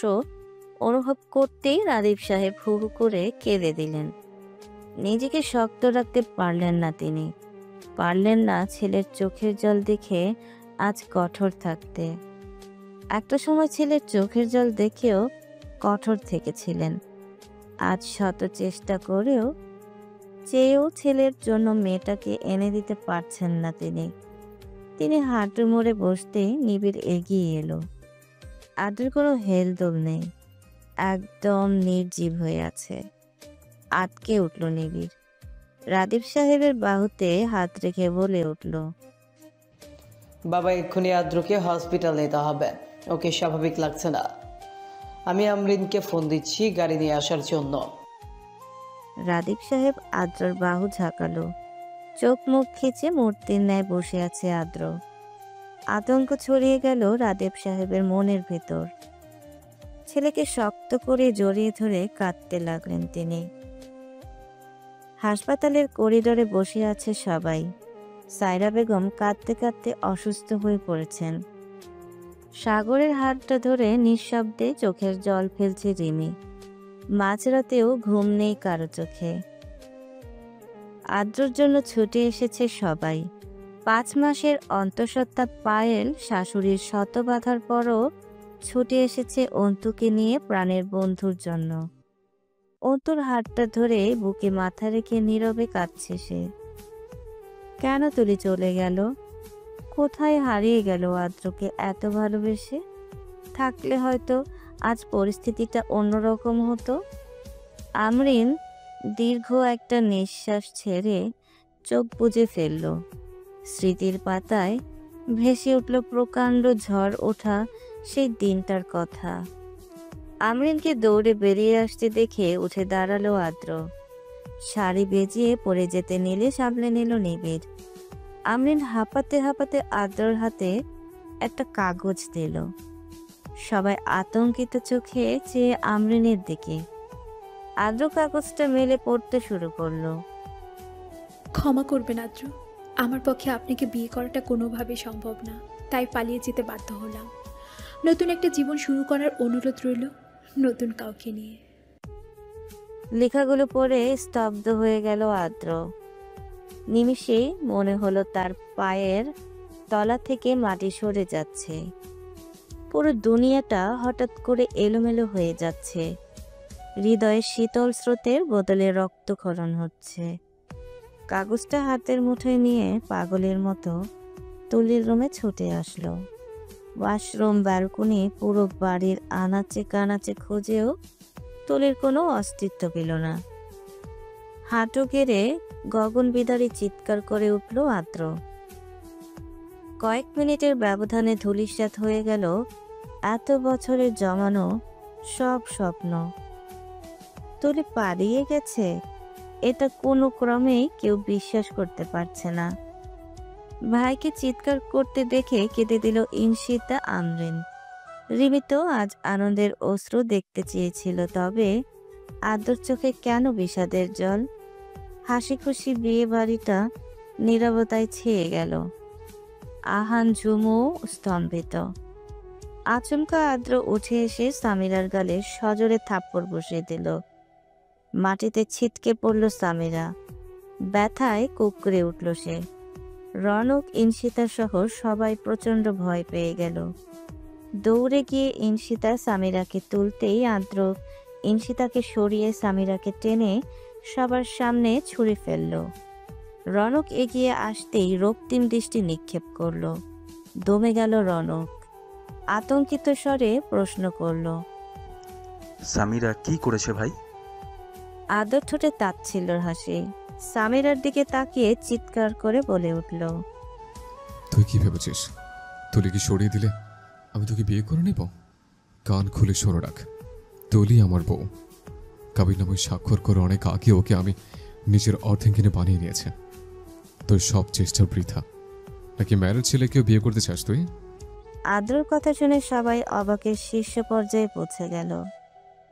S2: অনুভব করতেই রাদীপ সাহেব হু হু করে কেঁদে দিলেন। নিজেকে শক্ত রাখতে পারলেন না তিনি। পারলেন না ছেলের চোখের জল দেখে আজ কঠোর থাকতে। একটা সময় ছেলের চোখের জল দেখেও কঠোর থেকেছিলেন। আজ শত চেষ্টা করেও চেয়েও ছেলের জন্য মেয়েটাকে এনে দিতে পারছেন না তিনি হাঁটু মোড়ে বসতেই নিবিড় এগিয়ে এলো। আদ্রের কোনো হেলদোল নেই, একদম নির্জীব হয়ে আছে। আটকে উঠল নিবিড়। রাদীপ সাহেবের বাহুতে হাত রেখে বলে উঠল,
S3: বাবা, এক্ষুনি আদ্রকে হসপিটাল নিতে হবে। ওকে স্বাভাবিক লাগছে না। আমি আমরিনকে ফোন দিচ্ছি গাড়ি নিয়ে আসার জন্য।
S2: রাদীপ সাহেব আদ্রর বাহু ঝাঁকালো। চোখ মুখ খিচে মূর্তির ন্যায় বসে আছে আদ্র। আতঙ্ক ছড়িয়ে গেল রাদীপ সাহেবের মনের ভেতর। ছেলেকে শক্ত করে জড়িয়ে ধরে কাঁদতে লাগলেন তিনি। হাসপাতালের করিডোরে বসে আছে সবাই। সায়রা বেগম কাঁদতে কাঁদতে অসুস্থ হয়ে পড়েছেন। সাগরের হাতটা ধরে নিঃশব্দে চোখের জল ফেলছে রিমি। মাঝরাতেও ঘুম নেই কারো চোখে। আদ্রর জন্য ছুটে এসেছে সবাই। 5 মাসের অন্তঃসত্ত্বা পায়েল শাশুড়ির শত বাধার পরও ছুটে এসেছে অন্তুকে নিয়ে প্রাণের বন্ধুর জন্য। অন্তুর হাতটা ধরে বুকে মাথা রেখে নীরবে কাঁদছে সে। কেন তুলি চলে গেল? কোথায় হারিয়ে গেল আদ্রকে এত ভালোবেসে? থাকলে হয়তো আজ পরিস্থিতিটা অন্যরকম হতো। আমরিন দীর্ঘ একটা নিঃশ্বাস ছেড়ে চোখ বুজে ফেলল। স্মৃতির পাতায় ভেসে উঠল প্রকাণ্ড ঝড় ওঠা সেই দিনটার কথা। আমরিনকে দৌড়ে বেরিয়ে আসতে দেখে উঠে দাঁড়ালো আদ্র। শাড়ি বেজিয়ে পড়ে যেতে নিলে সামলে নিল নিবিড়। আমরিন হাঁপাতে হাঁপাতে আদ্রর হাতে একটা কাগজ দিল। সবাই আতঙ্কিত চোখে চেয়ে আমরিনের দিকে। আদ্র কাগজটা মেলে পড়তে শুরু করলো।
S6: ক্ষমা করবেন আদ্র, আমার পক্ষে আপনাকে বিয়ে করাটা কোনোভাবেই সম্ভব না, তাই পালিয়ে যেতে বাধ্য হলাম। নতুন একটা জীবন শুরু করার অনুরোধ রইল, নতুন কাউকে নিয়ে।
S2: লেখাগুলো পড়ে স্তব্ধ হয়ে গেল আদ্র। নিমিষেই মনে হলো তার পায়ের তলা থেকে মাটি সরে যাচ্ছে। পুরো দুনিয়াটা হঠাৎ করে এলোমেলো হয়ে যাচ্ছে। হৃদয়ে শীতল স্রোতের বদলে রক্তক্ষরণ হচ্ছে। কাগজটা হাতের মুঠোয় নিয়ে পাগলের মতো তুলির রুমে ছুটে আসলো। ওয়াশরুম, ব্যালকনি, পুরো বাড়ির আনাচে কানাচে খুঁজেও তুলির কোনো অস্তিত্ব পেল না। হাঁটু গেড়ে গগন বিদারী চিৎকার করে উঠল আদ্র। কয়েক মিনিটের ব্যবধানে ধূলিসাৎ হয়ে গেল এত বছরের জমানো সব স্বপ্ন। তুলি পালিয়ে গেছে, এটা কোনো ক্রমেই কেউ বিশ্বাস করতে পারছে না। ভাইকে চিৎকার করতে দেখে কেঁদে দিল ইনশিতা আমরিন। রিমি তো আজ আনন্দের অশ্রু দেখতে চেয়েছিল, তবে আদর চোখে কেন বিষাদের জল? হাসি খুশি বিয়ে বাড়িটা নীরবতায় ছেয়ে গেল। আহান ঝুমু স্তম্ভিত। আচমকা আদ্র উঠে এসে সামিরার গালে সজোরে থাপ্পড় বসিয়ে দিল। মাটিতে ছিটকে পড়ল সামিরা। ব্যথায় কুঁকড়ে উঠল সে। রনক, ইনশিতা সহ সবাই প্রচন্ড ভয় পেয়ে গেল। দৌড়ে গিয়ে ইনশিতা সামিরাকে তুলতেই আদ্র ইনশিতাকে সরিয়ে সামিরাকে টেনে সবার সামনে ছুঁড়ে ফেলল। রনক এগিয়ে আসতেই রক্তিম দৃষ্টি নিক্ষেপ করল। দমে গেল রনক। আতঙ্কিত স্বরে প্রশ্ন করল,
S13: সামিরা কি করেছে ভাই?
S2: আদর ঠোঁটে তাচ্ছিল্যর হাসি। সামিরার দিকে তাকিয়ে চিৎকার করে বলে উঠল,
S8: তুই কি ভেবেছিস তুলিকে সরিয়ে দিলে আমি তোকে বিয়ে করে নেব? কান খুলে শোনো রাখ, তুলি আমার বউ। কাবিননামায় স্বাক্ষর করে অনেক আগে ওকে আমি নিজের অর্ধেঙ্গিনে বানিয়ে নিয়েছে। তোর সব চেষ্টা বৃথা। নাকি ম্যারেজ ছেলেকেও বিয়ে করতে চাস তুই?
S2: আদ্রর কথা শুনে সবাই অবাকের শীর্ষ পর্যায়ে পৌঁছে গেল।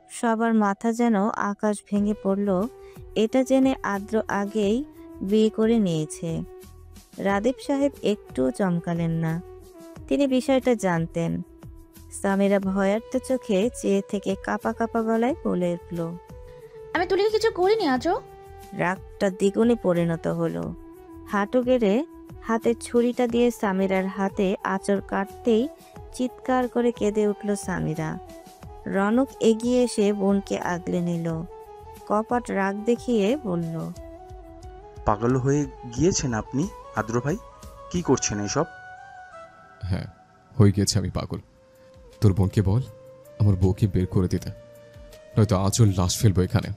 S2: সবার মাথা যেন আকাশ ভেঙে পড়ল এটা জেনে আদ্র আগেই বিয়ে করে নিয়েছে। রাদীপ সাহেব একটুও চমকালেন না। তিনি বিষয়টা জানতেন। সামিরা ভয়ার্ত চোখে চেয়ে থেকে কাঁপা কাঁপা গলায় বলে উঠল,
S14: আমি তুলিকে কিছু করিনি আজও।
S2: রাগটা দ্বিগুণে পরিণত হলো। হাঁটু গেড়ে হাতের ছুরিটা দিয়ে সামিরার হাতে আঁচড় কাটতেই চিৎকার করে কেঁদে উঠল সামিরা। রনক এগিয়ে এসে বোনকে আগলে নিল। কপাট রাগ দেখিয়ে বলল,
S13: পাগল হয়ে গিয়েছেন আপনি আদ্র ভাই? কি করছেন এসব?
S8: হ্যাঁ, হয়ে গেছে আমি পাগল। তোর বোনকে বল আমার বউকে বের করে দিতে, নয়তো আজও লাশ ফেলবো এখানে।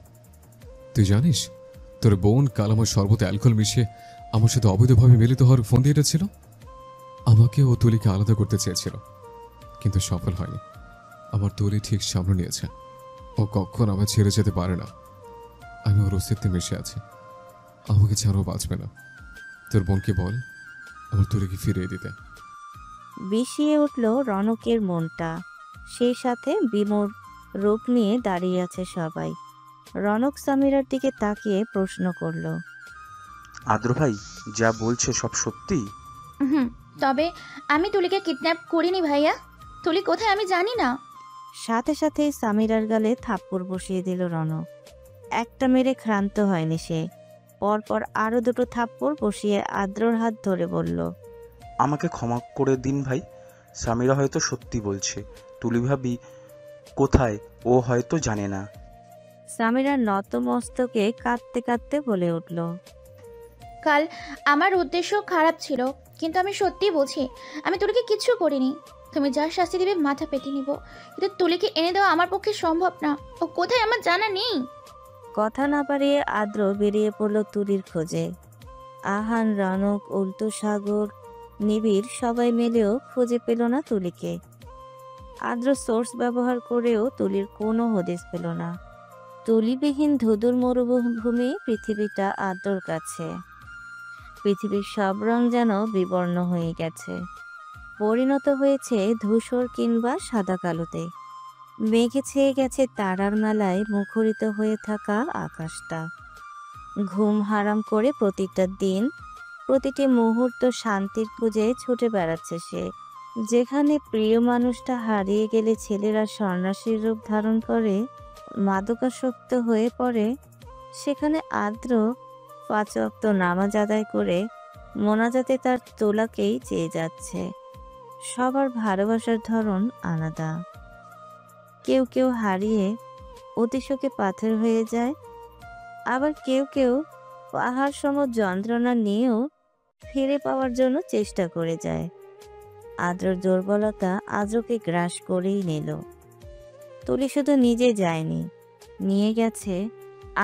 S8: তুই জানিস তোর বোন কাল আমার শরবতে অ্যালকোহল মিশিয়ে আমার সাথে অবৈধভাবে মিলিত হওয়ার ফোন দিয়ে ছিল। আমাকে ও তুলিকে আলাদা করতে চেয়েছিল, কিন্তু সফল হয়নি। আমার তুলি ঠিক সামনে নিয়েছে। ও কখন আমায় ছেড়ে যেতে পারে না। আমি ওর অস্তিত্বে মিশে আছি। আমাকে ছাড়াও বাঁচবে না। তোর বোনকে বল আমার তুলিকে ফিরিয়ে দিতে।
S2: বিষিয়ে উঠল রনকের মনটা। সেই সাথে বিমোর রূপ নিয়ে দাঁড়িয়ে আছে সবাই। রনক সামিরার দিকে তাকিয়ে প্রশ্ন করল,
S13: আদ্র ভাই যা বলছে সব সত্যি?
S14: তবে আমি তুলিকে কিডন্যাপ করিনি ভাইয়া। তুলি কোথায় আমি জানি না।
S2: সাথে সাথে সামিরার গালে থাপ্পড় বসিয়ে দিল রনক। একটা মেরে ক্ষান্ত হয়নি সে। পরপর আরো দুটো থাপ্পড় বসিয়ে আদ্রর হাত ধরে বলল,
S13: আমাকে ক্ষমা করে দিন ভাই। সামিরা হয়তো সত্যি বলছে। তুলি ভাবি কোথায় ও হয়তো জানে না।
S2: সামিরা নত মস্তকে কাঁদতে কাঁদতে বলে উঠল,
S14: কাল আমার উদ্দেশ্য খারাপ ছিল, কিন্তু আমি সত্যি বলছি আমি তুলিকে কিচ্ছু করিনি। তুমি যা শাস্তি দিবে মাথা পেতে নিব, কিন্তু তুলিকে এনে দেওয়া আমার পক্ষে সম্ভব না। ও কোথায় আমার জানা নেই।
S2: কথা না পারিয়ে আদ্র বেরিয়ে পড়ল তুলির খোঁজে। আহান, রনক, উল্টো সাগর, নিবিড় সবাই মিলেও খুঁজে পেল না তুলিকে। আদ্র সোর্স ব্যবহার করেও তুলির কোনো হদিস পেল না। তুলিবিহীন ধুধুর মরুভূমি পৃথিবীটা আদ্রর কাছে। পৃথিবীর সব রং যেন বিবর্ণ হয়ে গেছে, পরিণত হয়েছে ধূসর কিংবা সাদা কালোতে। মেঘে ছেয়ে গেছে তারার মেলায় মুখরিত হয়ে থাকা আকাশটা। ঘুম হারাম করে প্রতিটা দিন, প্রতিটি মুহূর্ত শান্তির খুঁজে ছুটে বেড়াচ্ছে সে। যেখানে প্রিয় মানুষটা হারিয়ে গেলে ছেলেরা সন্ন্যাসীর রূপ ধারণ করে মাদকাসক্ত হয়ে পড়ে, সেখানে আদ্র 5 ওয়াক্ত নামাজ আদায় করে মোনাজাতে তার তোলাকেই চেয়ে যাচ্ছে। সবার ভালোবাসার ধরন আলাদা। কেউ কেউ হারিয়ে অতিশোকে পাথর হয়ে যায়, আবার কেউ কেউ পাহাড় সম যন্ত্রণা নিয়েও ফিরে পাওয়ার জন্য চেষ্টা করে যায়। আদ্রর দুর্বলতা আদ্রকে গ্রাস করেই নিল। তুলি শুধু নিজে যায়নি, নিয়ে গেছে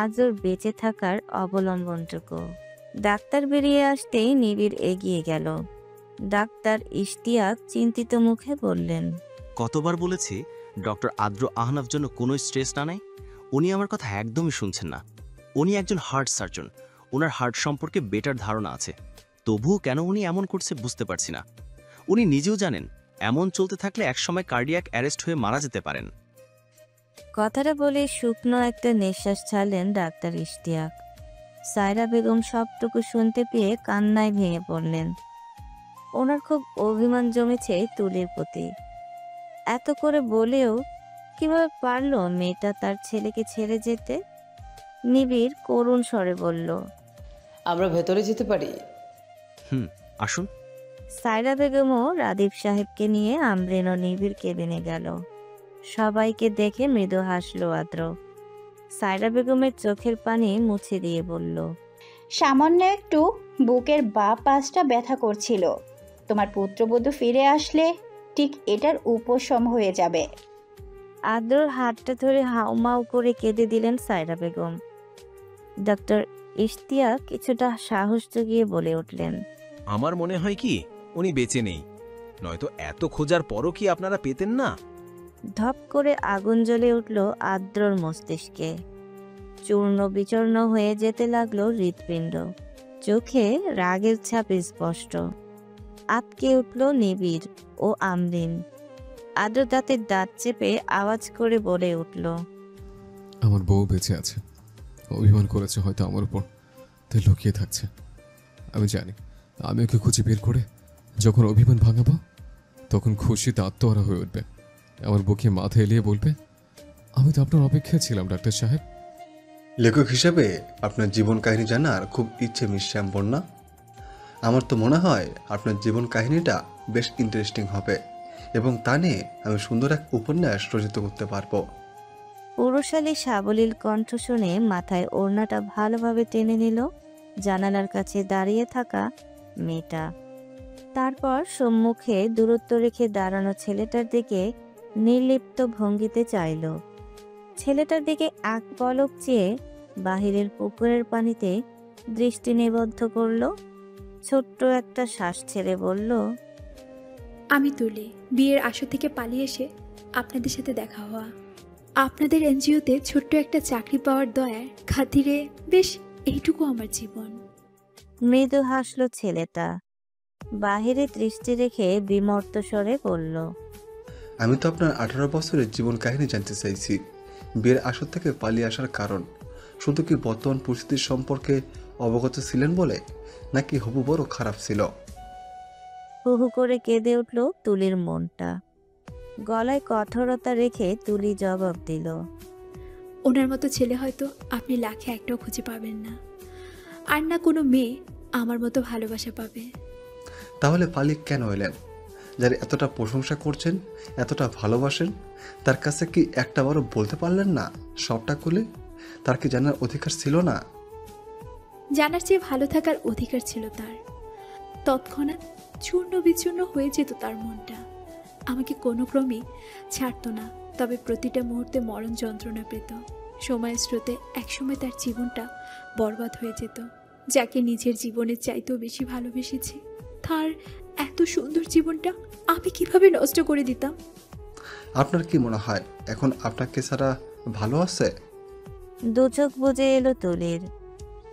S2: আদ্রর বেঁচে থাকার অবলম্বনটুকু। ডাক্তার বেরিয়ে আসতেই নিবিড় এগিয়ে গেল। ডাক্তার ইশতিয়াক চিন্তিত মুখে বললেন,
S15: কতবার বলেছি ডক্টর আদ্র আহনাফ জন্য কোনো স্ট্রেস না নেয়। উনি আমার কথা একদমই শুনছেন না। উনি একজন হার্ট সার্জন, ওনার হার্ট সম্পর্কে বেটার ধারণা আছে। তবুও কেন উনি এমন করছে বুঝতে পারছি না। উনি নিজেও জানেন এমন চলতে থাকলে একসময় কার্ডিয়াক অ্যারেস্ট হয়ে মারা যেতে পারেন।
S2: কথাটা বলে শুকনো একটা নিঃশ্বাস ছাড়লেন ডাক্তার ইশতিয়াক। সায়রা বেগম সবটুকু শুনতে পেয়ে কান্নায় ভেঙে পড়লেন। ওনার খুব অভিমান জমেছে তুলির প্রতি। এত করে বলেও কিভাবে পারলো মেয়েটা তার ছেলেকে ছেড়ে যেতে? নিবিড় করুণ স্বরে বলল,
S3: আমরা ভেতরে যেতে পারি?
S15: আসুন।
S2: সায়রা বেগমও রাদীপ সাহেবকে নিয়ে আমরিন ও নিবিড় কেবিনে গেল। সবাইকে দেখে মৃদু হাসলো আদ্র। সায়রা বেগমের চোখের পানি মুছে দিয়ে বলল,
S12: সামান্য একটু বুকের বাঁ পাশটা ব্যথা করছিল। তোমার পুত্রবধূ ফিরে আসলে ঠিক এটার উপশম হয়ে যাবে।
S2: আদ্রর হাতটা ধরে হাউমাউ করে কেঁদে দিলেন সায়রা বেগম। ডক্টর ইশতিয়াক কিছুটা সাহস জুগিয়ে বলে উঠলেন,
S16: আমার মনে হয় কি উনি বেঁচে নেই, নয়তো এত খোঁজার পরও কি আপনারা পেতেন না?
S2: ধপ করে আগুন জ্বলে উঠল আদ্রর মস্তিষ্কে। চূর্ণ বিচূর্ণ হয়ে যেতে লাগলো হৃৎপিণ্ড। চোখে রাগের ছাপ স্পষ্ট। আটকে উঠল নিবিড় ও আমরিন। আদ্র দাঁতের দাঁত চেপে আওয়াজ করে বলে উঠল,
S8: আমার বউ বেঁচে আছে, অভিমান করেছে হয়তো আমার উপর, তাই লুকিয়ে থাকছে। আমি জানি আমি ওকে খুঁজে বের করে যখন অভিমান ভাঙাবো তখন খুশিতে আত্মহারা হয়ে উঠবে। আমার বুকে মাথা এলিয়ে বলবে, আমি তো আপনার অপেক্ষায় ছিলাম ডাক্তার সাহেব।
S17: লেখক হিসেবে আপনার জীবন কাহিনী জানার খুব ইচ্ছে মিস শ্যামবর্ণা। আমার তো মনে হয় আপনার জীবন কাহিনীটা বেশ ইন্টারেস্টিং হবে এবং তা নিয়ে আমি সুন্দর এক উপন্যাস রচিত করতে পারবো।
S2: পুরুষালী সাবলীল কণ্ঠ শুনে মাথায় ওড়নাটা ভালোভাবে টেনে নিল জানালার কাছে দাঁড়িয়ে থাকা মেয়েটা। তারপর সম্মুখে দূরত্ব রেখে দাঁড়ানো ছেলেটার দিকে নির্লিপ্ত ভঙ্গিতে চাইল। ছেলেটার দিকে এক পলক চেয়ে বাহিরের পুকুরের পানিতে দৃষ্টি নিবদ্ধ করল। ছোট্ট একটা শ্বাস ছেড়ে বলল,
S6: আমি তুলি, বিয়ের আসর থেকে পালিয়ে এসে আপনাদের সাথে দেখা হওয়া। আপনাদের এনজিওতে ছোট্ট একটা চাকরি পাওয়ার দয়ার খাতিরে বেশ এইটুকু আমার জীবন।
S2: মৃদু হাসল ছেলেটা। বাহিরে দৃষ্টি রেখে বিমর্ত স্বরে বলল,
S17: আমি তো আপনার 18 বছরের জীবন কাহিনী জানতে চাইছি। বিয়ের আসর থেকে পালিয়ে আসার কারণ শুধু কি বর্তমান পরিস্থিতির সম্পর্কে অবগত ছিলেন বলে, নাকি হবু বড় খারাপ ছিল?
S2: হু হু করে কেঁদে উঠল তুলির মনটা। গলায় কঠোরতা রেখে তুলি জবাব দিল,
S6: ওনার মতো ছেলে হয়তো আপনি লাখে একটাও খুঁজে পাবেন না, আর না কোনো মেয়ে আমার মতো ভালোবাসা পাবে।
S17: তাহলে পালিয়ে কেন এলেন? যার এতটা প্রশংসা করছেন, এতটা ভালোবাসেন, তার কাছে কি একটা বারও বলতে পারলেন না সবটা খুলে? তার কি জানার অধিকার ছিল না?
S6: জানার চেয়ে ভালো থাকার অধিকার ছিল তার। তৎক্ষণাৎ চূর্ণ বিচূর্ণ হয়ে যেত তার মনটা, আমাকে কোনো ক্রমেই ছাড়তো না। তবে প্রতিটা মুহূর্তে মরণ যন্ত্রণা পেত। সময়ের স্রোতে একসময় তার জীবনটা বরবাদ হয়ে যেত। যাকে নিজের জীবনের চাইতেও বেশি ভালোবেসেছি, তার এত সুন্দর জীবনটা আমি কিভাবে নষ্ট করে দিতাম?
S17: আপনার কি মনে হয় এখন আপনাকে ছাড়া ভালো আছে?
S2: দু চোখ বুজে এলো তুলির।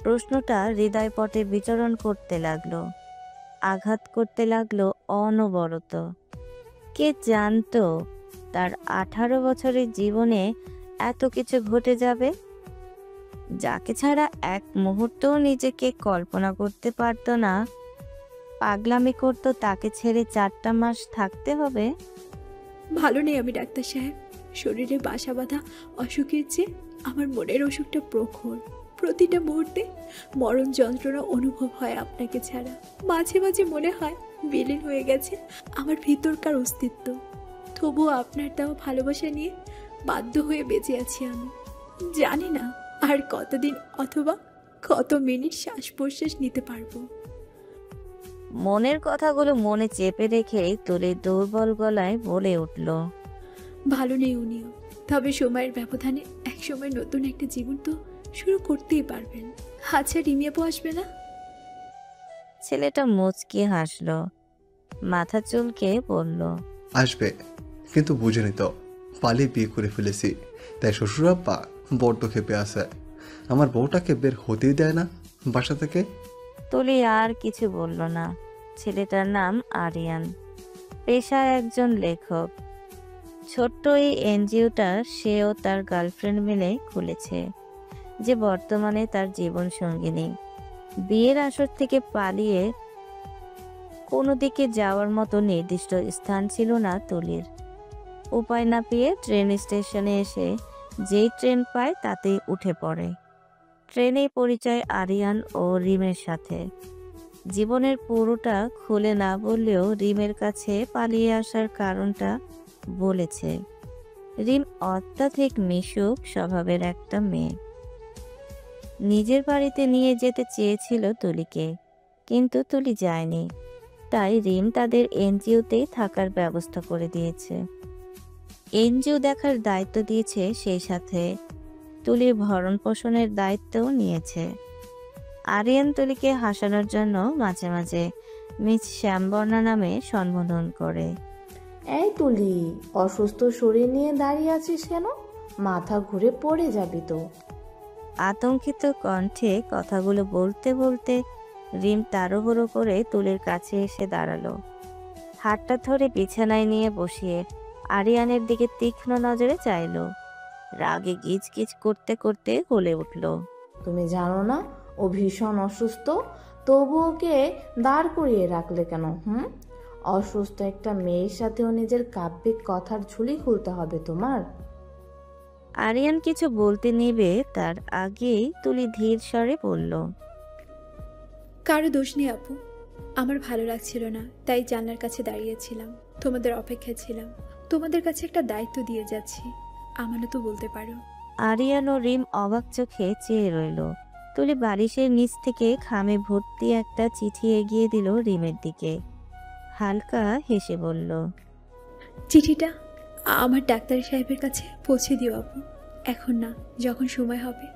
S2: প্রশ্নটা হৃদয় পটে বিচরণ করতে লাগলো, আঘাত করতে লাগলো অনবরত। কে জানতো তার 18 বছরের জীবনে এত কিছু ঘটে যাবে? যাকে ছাড়া এক মুহূর্তও নিজেকে কল্পনা করতে পারতো না, পাগলামি করতো তাকে ছেড়ে 4টা মাস থাকতে হবে।
S6: ভালো নেই আমি ডাক্তার সাহেব। শরীরে বাসা বাঁধা অসুখের চেয়ে আমার মনের অসুখটা প্রখর। প্রতিটা মুহূর্তে মরণ যন্ত্রণা অনুভব হয় আপনাকে ছাড়া। মাঝে মাঝে মনে হয় বিলীন হয়ে গেছে আমার ভিতরকার অস্তিত্ব। তবুও আপনার দেওয়া ভালোবাসা নিয়ে বাধ্য হয়ে বেঁচে আছি আমি। জানি না আর কতদিন অথবা কত মিনিট শ্বাস প্রশ্বাস নিতে পারবো।
S2: মনের কথাগুলো মনে চেপে রেখে তুলে দুর্বল গলায় বলে উঠল,
S6: ভালো নেই উনিও, তবে সময়ের ব্যবধানে একসময় নতুন একটা জীবন তো শুরু করতেই পারবেন। আচ্ছা, রিমিয়াপু আসবে না?
S2: ছেলেটা মুচকি হাসল, মাথা চুলকে বলল,
S17: আসবে, কিন্তু বুঝে নিত পালিয়ে বিয়ে করে ফেলেছি, তাই শ্বশুর আব্বা বড্ড খেপে আছে। আমার বউটাকে বের হতেই দেয় না বাসা থেকে।
S2: তুলি আর কিছু বলল না। ছেলেটার নাম আরিয়ান, পেশায় একজন লেখক। ছোট্ট এই এনজিওটা সে ও তার গার্লফ্রেন্ড মিলে খুলেছে, যে বর্তমানে তার জীবন সঙ্গিনী। বিয়ের আসর থেকে পালিয়ে কোনো দিকে যাওয়ার মতো নির্দিষ্ট স্থান ছিল না তুলির। উপায় না পেয়ে ট্রেন স্টেশনে এসে যেই ট্রেন পায় তাতেই উঠে পড়ে। ট্রেনে পরিচয় আরিয়ান ও রিমের সাথে। জীবনের পুরোটা খুলে না বললেও রিমের কাছে পালিয়ে আসার কারণটা বলেছে। রিম অত্যাধিক মিশুক স্বভাবের একটা মেয়ে। নিজের বাড়িতে নিয়ে যেতে চেয়েছিল তুলিকে, কিন্তু তুলি যায়নি। তাই রিম তাদের এনজিওতেই থাকার ব্যবস্থা করে দিয়েছে। এনজিও দেখার দায়িত্ব দিয়েছে, সেই সাথে তুলির ভরণ পোষণের দায়িত্বও নিয়েছে। আরিয়ান তুলিকে হাসানোর জন্য মাঝে মাঝে মিস শ্যামবর্ণা নামে সম্বোধন করে।
S18: এই তুলি, অসুস্থ শরীর নিয়ে দাঁড়িয়ে আছিস কেন? মাথা ঘুরে পড়ে যাবি তো।
S2: আতঙ্কিত কণ্ঠে কথাগুলো বলতে বলতে রিম তাড়াহুড়ো করে তুলির কাছে এসে দাঁড়ালো। হাতটা ধরে বিছানায় নিয়ে বসিয়ে আরিয়ানের দিকে তীক্ষ্ণ নজরে চাইলো। রাগে গিজ গিজ করতে করতে বলে উঠল,
S18: তুমি জানো না ও ভীষণ অসুস্থ, তবু ওকে দাঁড় করিয়ে রাখলে কেন? অসুস্থ একটা মেয়ের সাথেও নিজের কাব্যিক কথার ঝুলি খুলতে হবে তোমার?
S2: আরিয়ান কিছু বলতে নেবে তার আগেই তুলি ধীর স্বরে বলল,
S6: কারো দোষ নেই আপু, আমার ভালো লাগছিল না, তাই জানলার কাছে দাঁড়িয়েছিলাম, তোমাদের অপেক্ষায় ছিলাম। তোমাদের কাছে একটা দায়িত্ব দিয়ে যাচ্ছি, আমারও তো বলতে পারো।
S2: আরিয়ান ও রিম অবাক চোখে চেয়ে রইল। তুলি বালিশের নিচ থেকে খামে ভর্তি একটা চিঠি এগিয়ে দিল রিমের দিকে। হালকা হেসে বলল,
S6: চিঠিটা আমার ডাক্তার সাহেবের কাছে পৌঁছে দিও আপু, এখন না, যখন সময় হবে।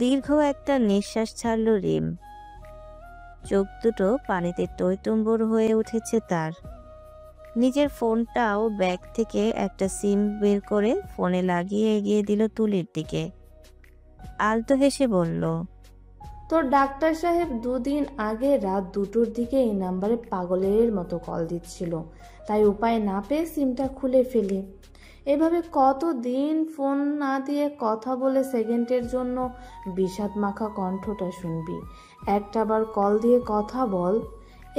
S2: দীর্ঘ একটা নিঃশ্বাস ছাড়ল রিম। চোখ দুটো পানিতে টইটুম্বুর হয়ে উঠেছে তার। নিজের ফোনটাও ব্যাগ থেকে একটা সিম বের করে ফোনে লাগিয়ে এগিয়ে দিল তুলির দিকে। আলতো হেসে বলল,
S18: তোর ডাক্তার সাহেব 2 দিন আগে রাত 2টোর দিকে এই নাম্বারে পাগলের মতো কল দিচ্ছিল, তাই উপায় না পেয়ে সিমটা খুলে ফেলি। এভাবে কতদিন ফোন না দিয়ে কথা বলে সেকেন্ডের জন্য বিষাদ মাখা কণ্ঠটা শুনবি? একটাবার কল দিয়ে কথা বল।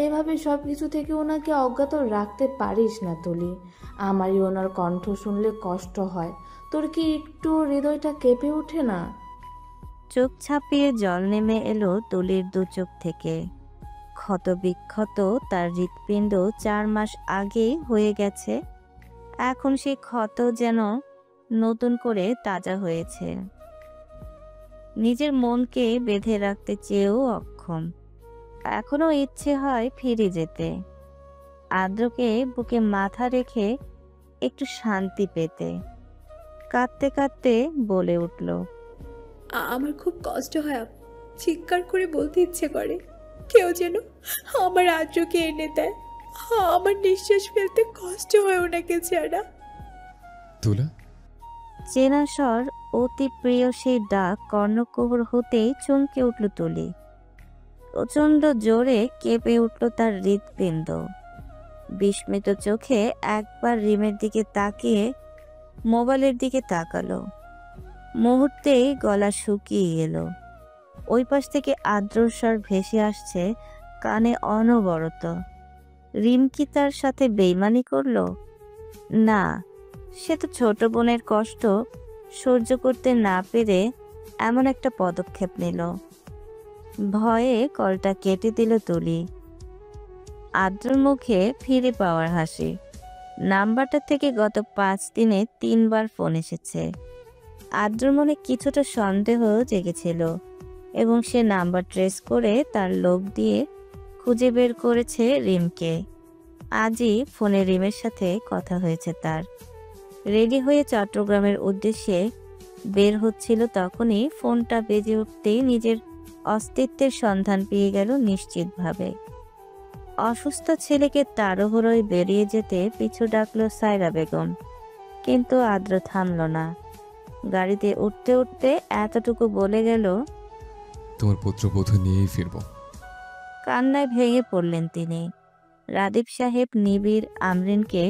S18: এভাবে সব কিছু থেকে ওনাকে অজ্ঞাত রাখতে পারিস না তুলি। আমারই ওনার কণ্ঠ শুনলে কষ্ট হয়। তোর কি একটু হৃদয়টা কেঁপে ওঠে না?
S2: চোখ ছাপিয়ে জল নেমে এলো তুলির 2 চোখ থেকে। ক্ষত বিক্ষত তার হৃৎপিণ্ড 4 মাস আগেই হয়ে গেছে। এখন সেই ক্ষত যেন নতুন করে তাজা হয়েছে। নিজের মনকে বেঁধে রাখতে চেয়েও অক্ষম। এখনো ইচ্ছে হয় ফিরে যেতে, আদ্রকে বুকে মাথা রেখে একটু শান্তি পেতে। কাঁদতে কাঁদতে বলে উঠল,
S6: আমার খুব কষ্ট হয় আপু, চিৎকার করে বলতে ইচ্ছে করে, কেউ যেন আমার আদ্রকে এনে দেয়। আমার নিঃশ্বাস ফেলতে কষ্ট হয় ওনাকে ছাড়া।
S8: তুলা,
S2: চেনা স্বর, অতি প্রিয় সেই ডাক কর্ণকুহর হতেই চমকে উঠল তুলি। প্রচন্ড জোরে কেঁপে উঠল তার হৃৎপিণ্ড। বিস্মিত চোখে একবার রিমের দিকে তাকিয়ে মোবাইলের দিকে তাকালো। মুহূর্তেই গলা শুকিয়ে গেল। ওই পাশ থেকে আদ্রর স্বর ভেসে আসছে কানে অনবরত। রিম কি তার সাথে বেইমানি করলো? না, সে তো ছোট বোনের কষ্ট সহ্য করতে না পেরে এমন একটা পদক্ষেপ নিল। ভয়ে কলটা কেটে দিল তুলি। আদ্রর মুখে ফিরে পাওয়ার হাসি। নাম্বারটা থেকে গত 5 দিনে 3 বার ফোন এসেছে। আদ্রর মনে কিছুটা সন্দেহ জেগেছিল এবং সে নাম্বার ট্রেস করে তার লোক দিয়ে খুঁজে বের করেছে রিমকে। আজই ফোনে রিমের সাথে কথা হয়েছে তার। রেডি হয়ে চট্টগ্রামের উদ্দেশ্যে বের হচ্ছিল, তখনই ফোনটা বেজে উঠতেই নিজের অস্তিত্বের সন্ধান পেয়ে গেল নিশ্চিতভাবে। অসুস্থ ছেলেকে তাড়াহুড়োয় বেরিয়ে যেতে পিছু ডাকলো সায়রা বেগম, কিন্তু আদ্র থামল না। গাড়িতে উঠতে উঠতে এতটুকু বলে গেল,
S8: তোমার পুত্রবধূ নিয়েই ফিরব।
S2: কান্নায় ভেঙে পড়লেন তিনি। রাদীপ সাহেব নিবিড় আমরিনকে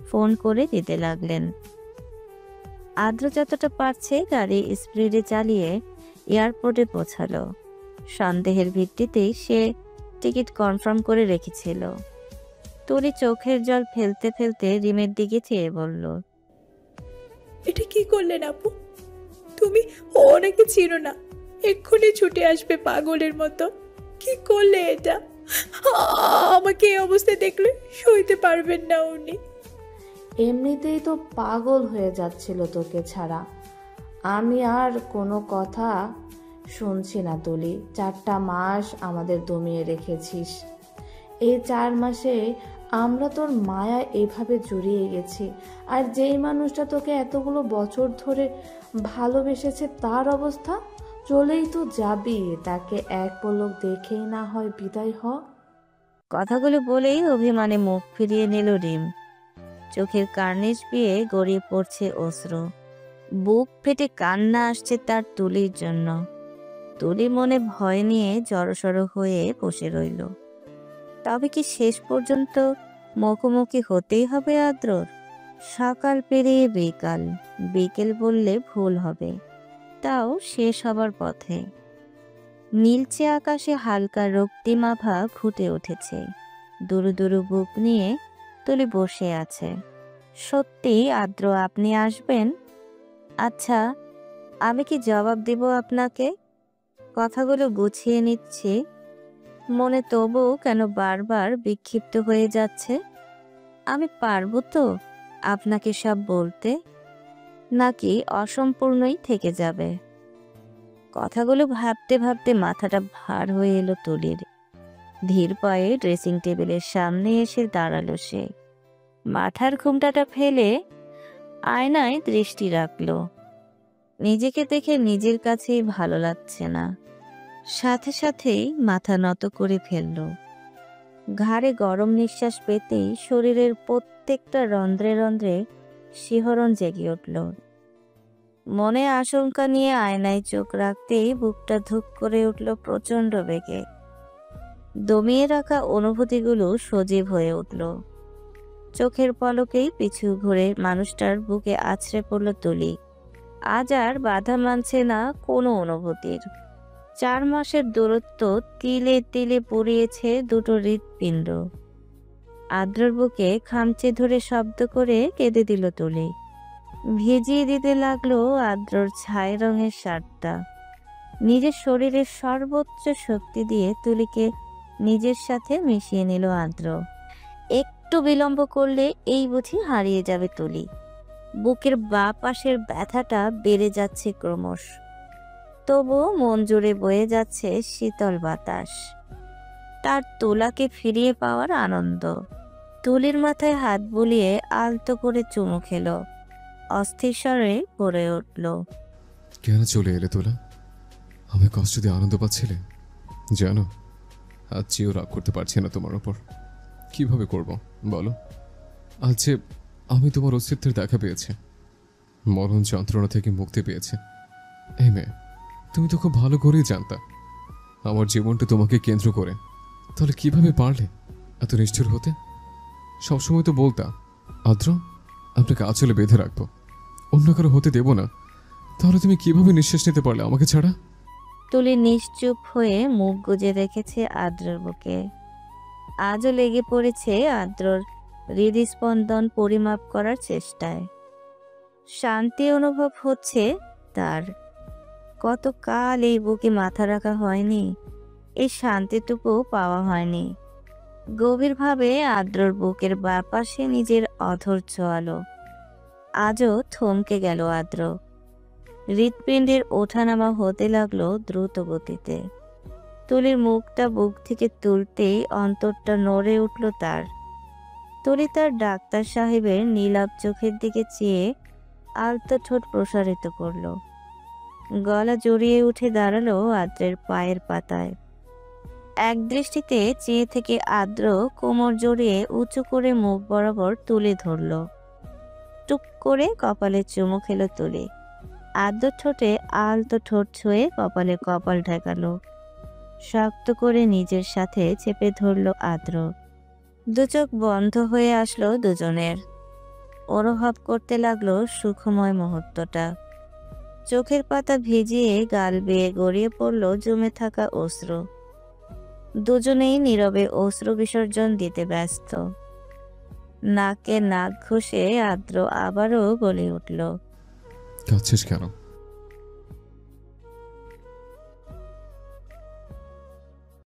S2: ফোন করে দিতে লাগলেন। আদ্র যতটা পারছে গাড়ি স্পিডে চালিয়ে এয়ারপোর্টে পৌঁছালো। সন্দেহের ভিত্তিতেই সে টিকিট কনফার্ম করে রেখেছিল। তুলি চোখের জল ফেলতে ফেলতে রিমের দিকে চেয়ে বলল,
S6: এটা কি করলেন আপু? তুমি ওনাকে চিনো না, এক্ষুনি ছুটে আসবে পাগলের মতো। কি করলে এটা? আমাকে এই অবস্থায় দেখলে সইতে পারবেন না উনি।
S18: এমনিতেই তো পাগল হয়ে যাচ্ছিল তোকে ছাড়া। আমি আর কোনো কথা শুনছি না তুলি। 4টা মাস আমাদের দমিয়ে রেখেছিস। এই 4 মাসে আমরা তোর মায়া এভাবে জড়িয়ে গেছি। আর যেই মানুষটা তোকে এতগুলো বছর ধরে ভালোবেসেছে তার অবস্থা, চলেই তো যাবি, তাকে এক পলক দেখেই না হয় বিদায় হ।
S2: কথাগুলো বলেই অভিমানে মুখ ফিরিয়ে নিল রিম। চোখের কার্নিশ বেয়ে গড়িয়ে পড়ছে অশ্রু। বুক ফেটে কান্না আসছে তার তুলির জন্য। তুলি মনে ভয় নিয়ে জড়সড় হয়ে বসে রইল। তবে কি শেষ পর্যন্ত মুখোমুখি হতেই হবে আদ্রর? সকাল পেরিয়ে বিকাল, বিকেল বললে ভুল হবে, তাও শেষ হবার পথে। নীলচে আকাশে হালকা রক্তিমাভা ফুটে উঠেছে। দুরু দুরু বুক নিয়ে তুলি বসে আছে। সত্যি আদ্র, আপনি আসবেন? আচ্ছা, আমি কি জবাব দিব আপনাকে? কথাগুলো গুছিয়ে নিচ্ছি মনে, তবু কেন বারবার বিক্ষিপ্ত হয়ে যাচ্ছে। আমি পারবো তো আপনাকে সব বলতে, নাকি অসম্পূর্ণই থেকে যাবে? কথাগুলো ভাবতে ভাবতে মাথাটা ভার হয়ে এলো তুলির। ধীর পায়ে ড্রেসিং টেবিলের সামনে এসে দাঁড়ালো সে। মাথার ঘুমটাটা ফেলে আয়নায় দৃষ্টি রাখলো। নিজেকে দেখে নিজের কাছেই ভালো লাগছে না। সাথে সাথেই মাথা নত করে ফেলল। ঘাড়ে গরম নিঃশ্বাস পেতেই শরীরের প্রত্যেকটা রন্ধ্রে রন্ধ্রে শিহরণ জেগে উঠল। মনে আশঙ্কা নিয়ে আয়নায় চোখ রাখতেই বুকটা ধুক করে উঠল প্রচণ্ড বেগে। দমিয়ে রাখা অনুভূতিগুলো সজীব হয়ে উঠল। চোখের পলকেই পিছু ঘুরে মানুষটার বুকে আছড়ে পড়ল তুলি। আজ আর বাধা মানছে না কোনো অনুভূতির। 4 মাসের দূরত্ব তিলে তিলে পুড়িয়েছে দুটো হৃৎপিণ্ড। আদ্রর বুকে খামচে ধরে শব্দ করে কেঁদে দিল তুলি। ভিজিয়ে দিতে লাগলো আদ্রর ছাই রঙের শার্টটা। নিজের শরীরের সর্বোচ্চ শক্তি দিয়ে তুলিকে নিজের সাথে মিশিয়ে নিল আদ্র। একটু বিলম্ব করলে এই বুঝি হারিয়ে যাবে তুলি। বুকের বাঁ পাশের ব্যথাটা বেড়ে যাচ্ছে ক্রমশ, তবুও মন জুড়ে বয়ে যাচ্ছে শীতল বাতাস। তার তোলাকে ফিরিয়ে পাওয়ার আনন্দ। তুলির মাথায় হাত বুলিয়ে আলতো করে চুমু খেল। অস্থির স্বরে পড়ে উঠল,
S8: কেন চলে এলে তোলা? আমি কষ্ট দিয়ে আনন্দ পাচ্ছিলে জানো? আজ চেয়েও রাগ করতে পারছি না তোমার ওপর। কিভাবে করব বলো? আজ যে আমি তোমার অস্তিত্বের দেখা পেয়েছি, মরণ যন্ত্রণা থেকে মুক্তি পেয়েছে। এই মেয়ে, তুমি তো খুব ভালো করেই জানতা আমার জীবনটা তোমাকে কেন্দ্র করে। তাহলে কিভাবে পারলে এত নিষ্ঠুর হতে? সবসময় তো বলতা আদ্র, আপনাকে আঁচলে বেঁধে রাখবো, অন্য কারো হতে দেব না। তাহলে তুমি কিভাবে নিঃশ্বাস নিতে পারলে আমাকে ছাড়া?
S2: তুলি নিশ্চুপ হয়ে মুখ গুজে রেখেছে আদ্রর বুকে। আজও লেগে পড়েছে আদ্রর হৃদস্পন্দন পরিমাপ করার চেষ্টায়। শান্তি অনুভব হচ্ছে তার। কতকাল এই বুকে মাথা রাখা হয়নি, এই শান্তিটুকু পাওয়া হয়নি। গভীরভাবে আদ্রর বুকের বাঁ পাশে নিজের অধর ছোঁয়ালো। আজও থমকে গেল আদ্র। হৃৎপিণ্ডের ওঠানামা হতে লাগলো দ্রুত গতিতে। তুলির মুখটা বুক থেকে তুলতেই অন্তরটা নড়ে উঠল তার। তুলি তার ডাক্তার সাহেবের নীলাভ চোখের দিকে চেয়ে আলতো ঠোঁট প্রসারিত করল। গলা জড়িয়ে উঠে দাঁড়ালো আদ্রের পায়ের পাতায়। এক দৃষ্টিতে চেয়ে থেকে আদ্র কোমর জড়িয়ে উঁচু করে মুখ বরাবর তুলে ধরল। টুক করে কপালে চুমু খেল তুলি। আদ্র ঠোঁটে আলতো ঠোঁট ছুঁয়ে কপালে কপাল ঠেকালো। শক্ত করে নিজের সাথে চেপে ধরল আদ্র। দু চোখ বন্ধ হয়ে আসলো দুজনের। অনুভব করতে লাগলো সুখময় মুহূর্তটা। চোখের পাতা ভিজিয়ে গাল বেয়ে গড়িয়ে পড়ল জমে থাকা অশ্রু। দুজনেই নীরবে অশ্রু বিসর্জন দিতে ব্যস্ত। নাকে নাক ঘষে আদ্র আবারও বলে উঠল,
S8: কাঁদছিস কেন?